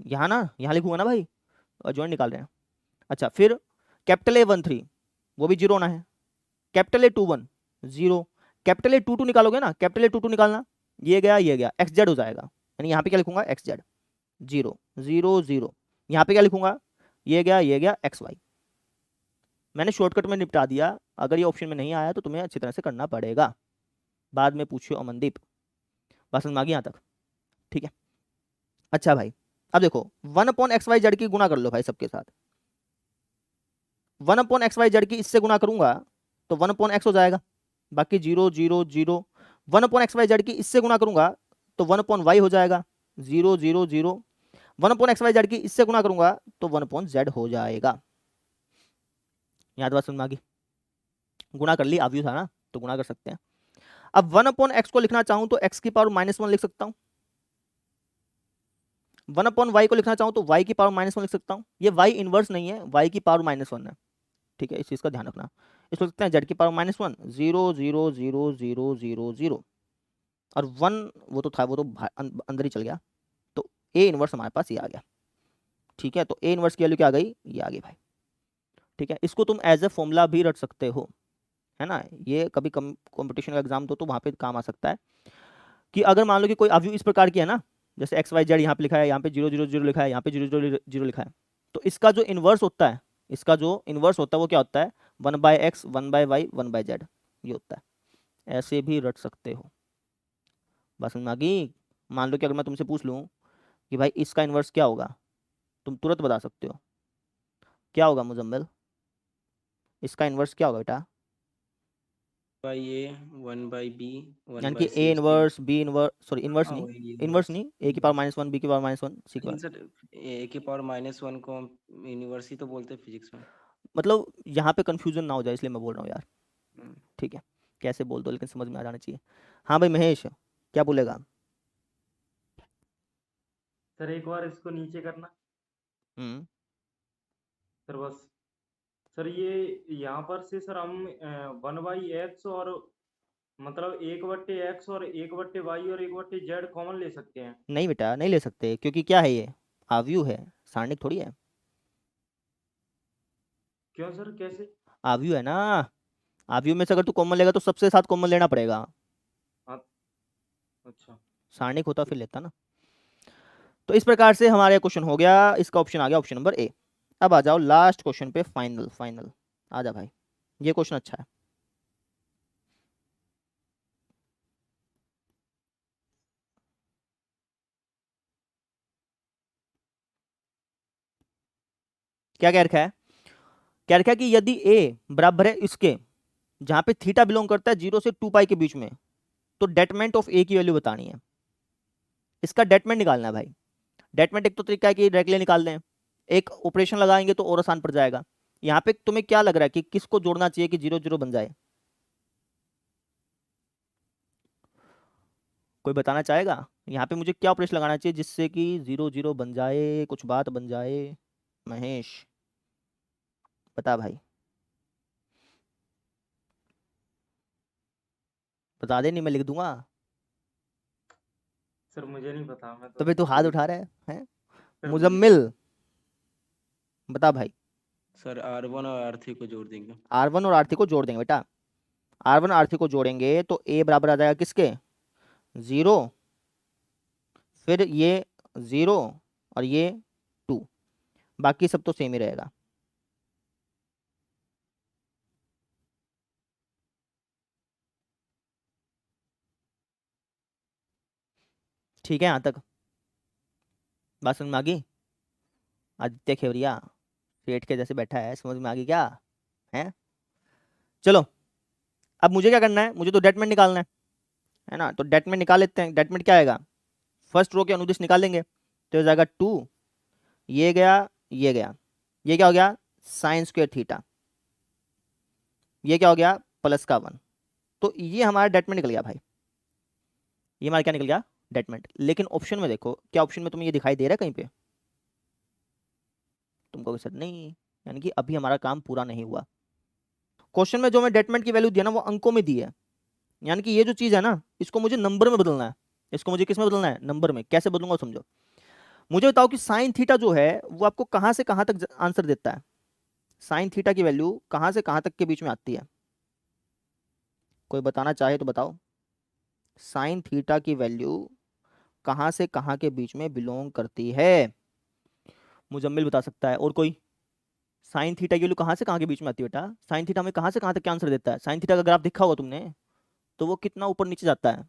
यहाँ ना, यहाँ लिखूंगा ना भाई, एडजॉइंट निकाल रहे हैं। अच्छा फिर कैपिटल ए 1 3 वो भी 0 होना है, कैपिटल ए 2 1 0, कैपिटल ए 2 2 निकालोगे ना, कैपिटल ए 2 2 निकालना, ये गया एक्स जेड हो जाएगा, यानी यहाँ पे क्या लिखूंगा एक्स जेड 0 0 0, यहाँ पे क्या लिखूंगा, ये गया एक्स वाई। मैंने शॉर्टकट में निपटा दिया, अगर ये ऑप्शन में नहीं आया तो तुम्हें अच्छी तरह से करना पड़ेगा, बाद में पूछियो अमनदीप, बस समझ आ गई यहाँ तक, ठीक है। अच्छा भाई अब देखो 1 अपॉन एक्स वाई जेड की गुणा कर लो भाई सबके साथ, 1 अपॉन एक्स वाई जेड की इससे गुणा करूंगा तो 1 अपॉन एक्स हो जाएगा, बाकी 0 0 0। 1 अपॉन एक्स वाई जेड की इससे गुणा करूंगा तो 1 अपॉन वाई हो जाएगा 0 0 0। 1 अपॉन एक्स वाई जेड की इससे गुणा करूंगा तो 1 अपॉन जेड हो जाएगा। याद बात समझ में आ गई, गुणा कर ली, आव्यूह था ना तो गुणा कर सकते हैं। अब 1 अपॉन एक्स को लिखना चाहूं तो एक्स की पावर -1 लिख सकता हूं, 1 अपॉन वाई को लिखना चाहूं तो y की पावर -1 लिख सकता हूं। ये y इनवर्स नहीं है, y की पावर -1 है, ठीक है, इस चीज का ध्यान रखना। इसको लिखते हैं z की पावर -1 0 0 0 0 0 0, और 1 वो तो था, वो तो अंदर ही चल गया, तो a इनवर्स हमारे पास ये आ गया, ठीक है। तो a इनवर्स की वैल्यू क्या आ गई, ये आ गई भाई, ठीक है। इसको तुम एज ए फॉर्मूला भी रट सकते हो, है ना, ये कभी कॉम्पिटिशन का एग्जाम दो तो वहां पे काम आ सकता है कि अगर मान लो कि कोई अवयव इस प्रकार की है ना, जैसे एक्स वाई जेड यहाँ पे लिखा है, यहाँ पे 0 0 0 लिखा है, यहाँ पे 0 0 0 लिखा है, तो इसका जो इन्वर्स होता है, इसका जो इन्वर्स होता है वो क्या होता है, 1/x 1/y 1/z, ये होता है, ऐसे भी रट सकते हो। बस समझ में आ गई। मान लो कि अगर मैं तुमसे पूछ लूँ कि भाई इसका इन्वर्स क्या होगा, तुम तुरंत बता सकते हो, क्या होगा मुजम्मिल, इसका इन्वर्स क्या होगा बेटा, बाई ए 1 बाई बी 1 यानी बाई कि C A inverse B inverse sorry inverse हाँ नहीं, वही इनवर्स इनवर्स नहीं, ए की पावर -1 बी की पावर -1 सी की लेकिन पावर, सर ए की पावर -1 को यूनिवर्स ही तो बोलते हैं फिजिक्स में। मतलब यहाँ पे कंफ्यूजन ना हो जाए इसलिए मैं बोल रहा हूँ यार। हम्म। ठीक है, कैसे बोल दो लेकिन समझ में आ जाना चाहिए। हाँ भाई महेश क्या बोलेगा? सर एक बार इसको नीचे करना हम्म सर, बस सर ये यहाँ पर से सर हम 1/x और मतलब 1/x और 1/y और 1/z कॉमन ले सकते हैं। नहीं बेटा नहीं ले सकते, क्योंकि क्या है ये आव्यूह है, सारणिक थोड़ी है। क्यों सर, कैसे? आव्यूह है ना, आव्यूह में से अगर तू कॉमन लेगा तो सबसे साथ कॉमन लेना पड़ेगा, हाँ, अच्छा सारणिक होता फिर लेता ना। तो इस प्रकार से हमारा क्वेश्चन हो गया, इसका ऑप्शन आ गया ऑप्शन नंबर ए। अब आ जाओ लास्ट क्वेश्चन पे, फाइनल फाइनल आ जा भाई, ये क्वेश्चन अच्छा है। क्या कह रखा है? कह रखा है कि यदि ए बराबर है इसके, जहां पे थीटा बिलोंग करता है 0 से 2 पाई के बीच में, तो डेटमेंट ऑफ ए की वैल्यू बतानी है। इसका डेटमेंट निकालना है भाई। डेटमेंट एक तो तरीका है कि डायरेक्टली निकाल दें, एक ऑपरेशन लगाएंगे तो और आसान पड़ जाएगा। यहाँ पे तुम्हें क्या लग रहा है कि किसको जोड़ना चाहिए कि 0 0 बन जाए? कोई बताना चाहेगा यहाँ पे मुझे क्या ऑपरेशन लगाना चाहिए जिससे कि 0 0 बन जाए, कुछ बात बन जाए? महेश बता भाई, बता दे, नहीं मैं लिख दूंगा। सर मुझे नहीं पता, मैं तो तो भाई तू हाथ खुद उठा रहा है? सर मुजम्मिल बता भाई। सर R1 और R3 को जोड़ देंगे। R1 और R3 को जोड़ देंगे बेटा, R1 R3 को जोड़ेंगे तो A बराबर आ जाएगा किसके? 0, फिर ये 0 और ये 2, बाकी सब तो सेम ही रहेगा। ठीक है, यहाँ तक बात समझ में आ गई? आदित्य खेवरिया सेठ के जैसे बैठा है, समझ में आ गई क्या है? चलो अब मुझे क्या करना है, मुझे तो डेटमेंट निकालना है ना, तो डेटमेंट निकाल लेते हैं। डेटमेंट क्या आएगा? फर्स्ट रो के अनुदिश निकाल लेंगे, तो हो जाएगा 2, ये गया ये गया, ये क्या हो गया? साइन स्क्वायर थीटा, ये क्या हो गया? प्लस का 1। तो ये हमारा डेटमेंट निकल गया भाई, ये हमारा क्या निकल गया? डेटमेंट। लेकिन ऑप्शन में देखो, क्या ऑप्शन में तुम्हें ये दिखाई दे रहा है कहीं पे? तुमको सर नहीं, यानी कि अभी हमारा काम पूरा नहीं हुआ। क्वेश्चन में जो मैं डेटमेंट की वैल्यू दिया ना वो अंकों में दी है, यानी कि ये जो चीज है ना इसको मुझे नंबर में बदलना है। इसको मुझे किस में बदलना है? नंबर में। कैसे बदलूंगा समझो। मुझे बताओ कि साइन थीटा जो है वो आपको कहां से कहां तक आंसर देता है? साइन थीटा की वैल्यू कहां से कहां तक के बीच में आती है? कोई बताना चाहे तो बताओ। साइन थीटा की वैल्यू कहां से कहां के बीच में बिलोंग करती है? मुजम्मिल बता सकता है, और कोई? साइन थीटा की वैल्यू कहां से कहां के बीच में आती है बेटा? साइन थीटा में कहां से कहां तक क्या आंसर देता है? साइन थीटा का ग्राफ देखा होगा तुमने, तो वो कितना ऊपर नीचे जाता है?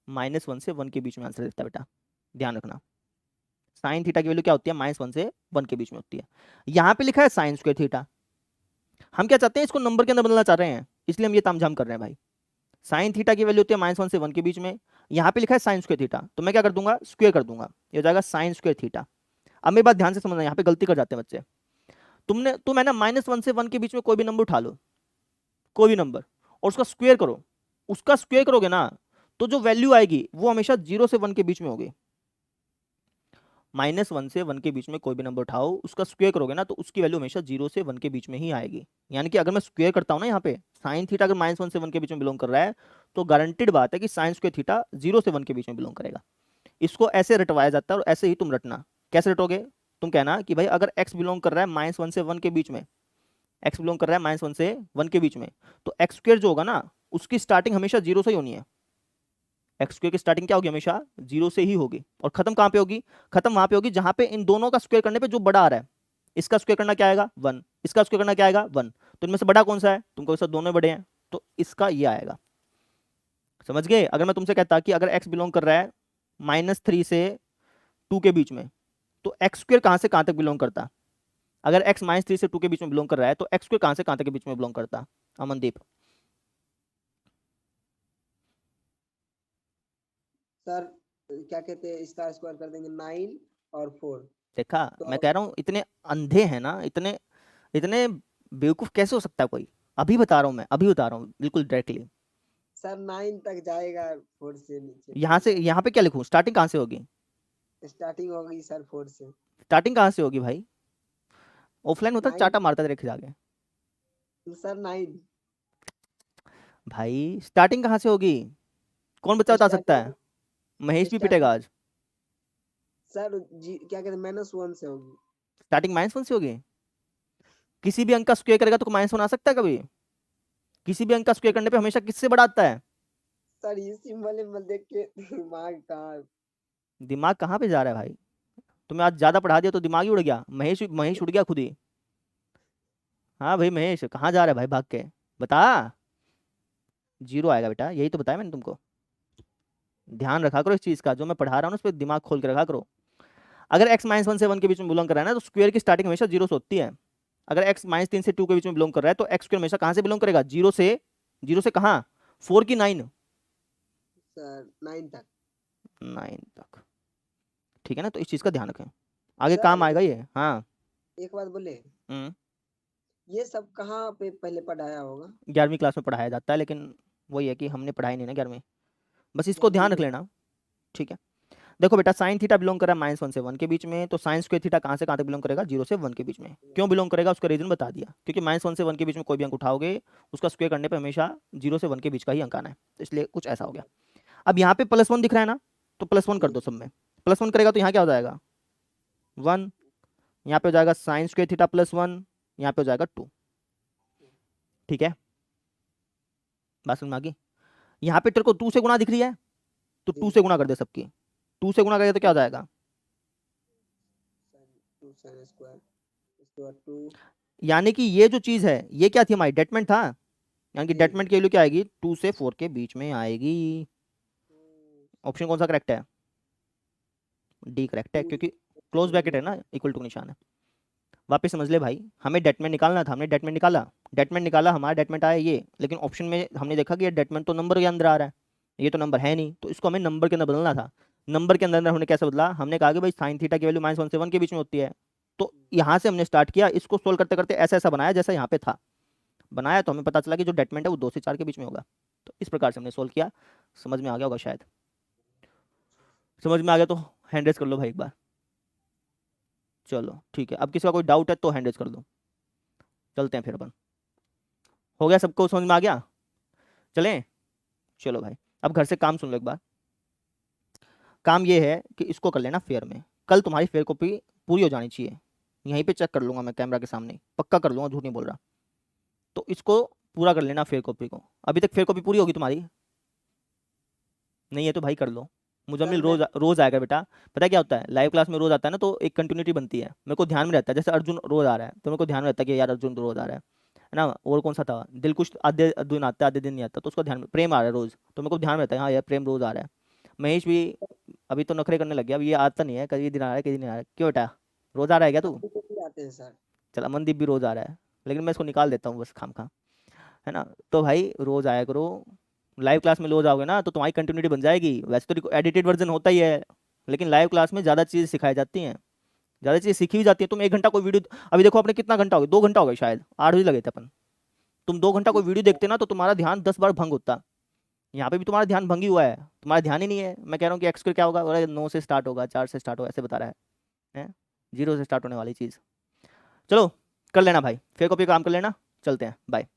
-1 से 1 के बीच में आंसर देता है बेटा, ध्यान रखना। साइन थीटा की वैल्यू क्या होती है? -1 से 1 के बीच में होती है। यहाँ पे लिखा है साइन स्क्वायर थीटा, हम क्या चाहते हैं? इसको नंबर के अंदर बदलना चाह रहे हैं, इसलिए हम ये तामझाम कर रहे हैं भाई। साइन थीटा की वैल्यू होती है -1 से 1 के बीच में, यहाँ पे लिखा है साइन स्क्वायर थीटा, तो मैं क्या कर दूंगा? स्क्वायर कर दूंगा, ये हो जाएगा साइन स्क्वायर थीटा। अब मेरी बात ध्यान से समझना, यहाँ पे गलती कर जाते हैं बच्चे। तुम है ना -1 से 1 के बीच में कोई भी नंबर उठा लो, कोई भी नंबर, और उसका स्क्वायर करो। उसका स्क्वायर करोगे ना तो जो वैल्यू आएगी वो हमेशा 0 से 1 के बीच में होगी। -1 से 1 के बीच में कोई भी नंबर उठाओ, उसका स्क्वायर करोगे ना तो उसकी वैल्यू हमेशा 0 से 1 के बीच में ही आएगी। यानी कि अगर मैं स्क्वायर करता हूं ना यहाँ पे, साइन थीटा अगर -1 से 1 के बीच में बिलोंग कर रहा है तो गारंटेड बात है कि साइन स्क्वायर थीटा 0 से 1 के बीच में बिलोंग करेगा। इसको ऐसे रटवाया जाता है और ऐसे ही तुम रटना। कैसे रटोगे? तुम कहना कि भाई अगर x बिलोंग कर रहा है -1 से 1 के बीच में, x बिलोंग कर रहा है -1 से 1 के बीच में, तो एक्स स्क्वायर जो होगा ना उसकी स्टार्टिंग हमेशा 0 से ही होनी है। एक्स स्क्वायर की स्टार्टिंग क्या होगी? हमेशा 0 से ही होगी। और खत्म कहां पे होगी? खत्म वहां पे होगी जहां पे इन दोनों का स्क्वायर करने पे जो बड़ा आ रहा है। इसका स्क्वायर करना क्या आएगा? 1, इसका स्क्वायर करना क्या आएगा? 1। तो इनमें से बड़ा कौन सा है? तुमको सब दोनों बड़े हैं, तो इसका ये आएगा। समझ गए? अगर मैं तुमसे कहता कि अगर x बिलोंग कर रहा है -3 से 2 के बीच में, तो एक्स स्क्वायर कहां से कहां तक बिलोंग करता? अगर x -3 से 2 के बीच में बिलोंग कर रहा है तो x स्क्वायर कहाँ से कहाँ तक के बीच में बिलोंग करता? अमनदीप। सर क्या कहते हैं, इसका स्क्वायर कर देंगे 9 और 4। देखा, तो मैं कह रहा हूँ इतने अंधे हैं ना, इतने इतने बेवकूफ कैसे हो सकता है कोई? अभी बता रहा हूँ मैं, अभी बता रहा हूँ बिल्कुल डायरेक्टली। सर 9 तक जाएगा 4 से नीचे। यहाँ से यहाँ पे क्या लिखूँ? स्टार्टिंग कहाँ से होगी? स्टार्टिंग होगी सर 4 से। स्टार्टिंग कहाँ से होगी भाई? ऑफलाइन होता 9 चाटा मारता देख जाके। सर 9 भाई स्टार्टिंग कहाँ से होगी? कौन बच्चा बता सकता है? महेश भी पिटेगा आज। सर क्या कहते हैं -1 से होगी। स्टार्टिंग -1 से होगी? किसी भी अंक का स्क्वायर करेगा तो -1 आ सकता है कभी? किसी भी अंक का स्क्वायर करने पे हमेशा किससे बड़ा आता है? सर ये सिंबल मत देख के दिमाग कहाँ पे जा रहा है भाई? तुम्हें आज ज्यादा पढ़ा दिया तो दिमाग ही उड़ गया। महेश उड़ गया खुद ही। हाँ भाई महेश कहाँ जा रहा है भाई भाग के? बता। 0 आएगा बेटा, यही तो बताया मैंने तुमको। ध्यान रखा करो इस चीज का, जो मैं पढ़ा रहा हूँ उस पर दिमाग खोल के रखा करो। अगर x -1 से 1 के बीच में बिलोंग कर रहा है ना तो स्क्वायर की स्टार्टिंग हमेशा 0 से होती है। अगर x -3 से 2 के बीच में बिलोंग कर रहा है तो x स्क्वायर हमेशा कहाँ से बिलोंग करेगा? 0 से कहाँ? 4 की 9? सर 9 तक। 9 तक, ठीक है ना? तो इस चीज का ध्यान रखें, आगे सर, काम आएगा ये। हाँ एक बात बोले, ये सब कहाँ पे पहले पढ़ाया होगा? 11वीं क्लास में पढ़ाया जाता है, लेकिन वही है कि हमने पढ़ाई नहीं ना 11वीं। बस इसको ध्यान रख लेना, ठीक है? देखो बेटा साइन थीटा बिलोंग कर रहा है -1 से 1 के बीच में, तो साइन स्क्वायर थीटा कहाँ से कहाँ तक बिलोंग करेगा? 0 से 1 के बीच में। क्यों बिलोंग करेगा उसका रीजन बता दिया, क्योंकि -1 से 1 के बीच में कोई भी अंक उठाओगे उसका स्क्वायर करने पे हमेशा 0 से 1 के बीच का ही अंक आना है, तो इसलिए कुछ ऐसा हो गया। अब यहाँ पे +1 दिख रहा है ना, तो +1 कर दो सब में। +1 करेगा तो यहाँ क्या हो जाएगा? 1। यहाँ पे हो जाएगा साइन स्क्वायर थीटा +1, यहाँ पे हो जाएगा 2। ठीक है, बात समझ में आ गई? यहाँ पे तेरे को 2 से गुणा दिख रही है तो 2 से गुणा कर दे सबकी। 2 से गुणा करेगा तो क्या हो जाएगा? यानी कि ये जो चीज है ये क्या थी हमारी? डेटमेंट था, यानी कि डेटमेंट की वैल्यू क्या आएगी? 2 से 4 के बीच में आएगी। ऑप्शन कौन सा करेक्ट है? डी करेक्ट है, क्योंकि क्लोज ब्रैकेट है ना, इक्वल टू निशान है। वापस समझ ले भाई, हमें डेटमेंट निकालना था, हमने डेटमेंट निकाला, हमारा डेटमेंट आया ये, लेकिन ऑप्शन में हमने देखा कि ये डेटमेंट तो नंबर के अंदर आ रहा है, ये तो नंबर है नहीं, तो इसको हमें नंबर के अंदर बदलना था। नंबर के अंदर हमने कैसे बदला? हमने कहा कि भाई साइन थीटा की वैल्यू -1 से 1 के बीच में होती है, तो यहाँ से हमने स्टार्ट किया, इसको सोल्व करते करते ऐसा बनाया जैसा यहाँ पे था बनाया, तो हमें पता चला कि जो डेटमेंट है वो 2 से 4 के बीच में होगा। तो इस प्रकार से हमने सोल्व किया। समझ में आ गया होगा शायद। समझ में आ गया तो हैंड रेज कर लो भाई एक बार। चलो ठीक है, अब किसी का कोई डाउट है तो हैंड रेज कर दो, चलते हैं फिर अपन। हो गया सबको समझ में आ गया? चलें, चलो भाई अब घर से काम सुन लो एक बार। काम ये है कि इसको कर लेना फेयर में, कल तुम्हारी फेयर कॉपी पूरी हो जानी चाहिए। यहीं पे चेक कर लूंगा मैं कैमरा के सामने, पक्का कर लूंगा, झूठ नहीं बोल रहा। तो इसको पूरा कर लेना फेयर कॉपी को। अभी तक फेयर कॉपी पूरी होगी तुम्हारी? नहीं है तो भाई कर लो। मुजम्मिल रोज आएगा बेटा। पता है क्या होता है, लाइव क्लास में रोज आता है ना तो एक कंटिन्यूटी बनती है, मेरे को ध्यान में रहता है। जैसे अर्जुन रोज आ रहा है तो मेरे को ध्यान में रहता है कि यार अर्जुन रोज आ रहा है ना। और कौन सा था, दिल कुछ आधे दिन आता है आधे दिन नहीं आता, तो उसका ध्यान में। प्रेम आ रहा है रोज, तो मेरे को ध्यान में रहता है हाँ यार प्रेम रोज आ रहा है। महेश भी अभी तो नखरे करने लग गया, अभी ये आता नहीं है, कभी दिन आ रहा है कभी दिन आ रहा है। क्यों बेटा रोज आ रहा है क्या तू? आते हैं सर। चल अमनदीप भी रोज आ रहा है, लेकिन मैं इसको निकाल देता हूँ बस खामखा, है ना। तो भाई रोज आया करो, लाइव क्लास में रोज आओगे ना तो तुम्हारी कंटिन्यूटी बन जाएगी। वैसे तो एडिटेड वर्जन होता ही है, लेकिन लाइव क्लास में ज़्यादा चीज़ सिखाई जाती हैं, ज़्यादा चीज़ सीखी भी जाती है। तुम 1 घंटा कोई वीडियो, अभी देखो आपने कितना घंटा हो गया, 2 घंटा हो गया शायद, 8 बजे लगे थे अपन। तुम 2 घंटा कोई वीडियो देखते ना तो तुम्हारा ध्यान 10 बार भंग होता। यहाँ पे भी तुम्हारा ध्यान भंगी हुआ है, तुम्हारा ध्यान ही नहीं है। मैं कह रहा हूँ कि एक्स क्या होगा, 9 से स्टार्ट होगा, 4 से स्टार्ट होगा, ऐसे बता रहा है 0 से स्टार्ट होने वाली चीज़। चलो कर लेना भाई, फेयर कॉपी काम कर लेना, चलते हैं, बाय।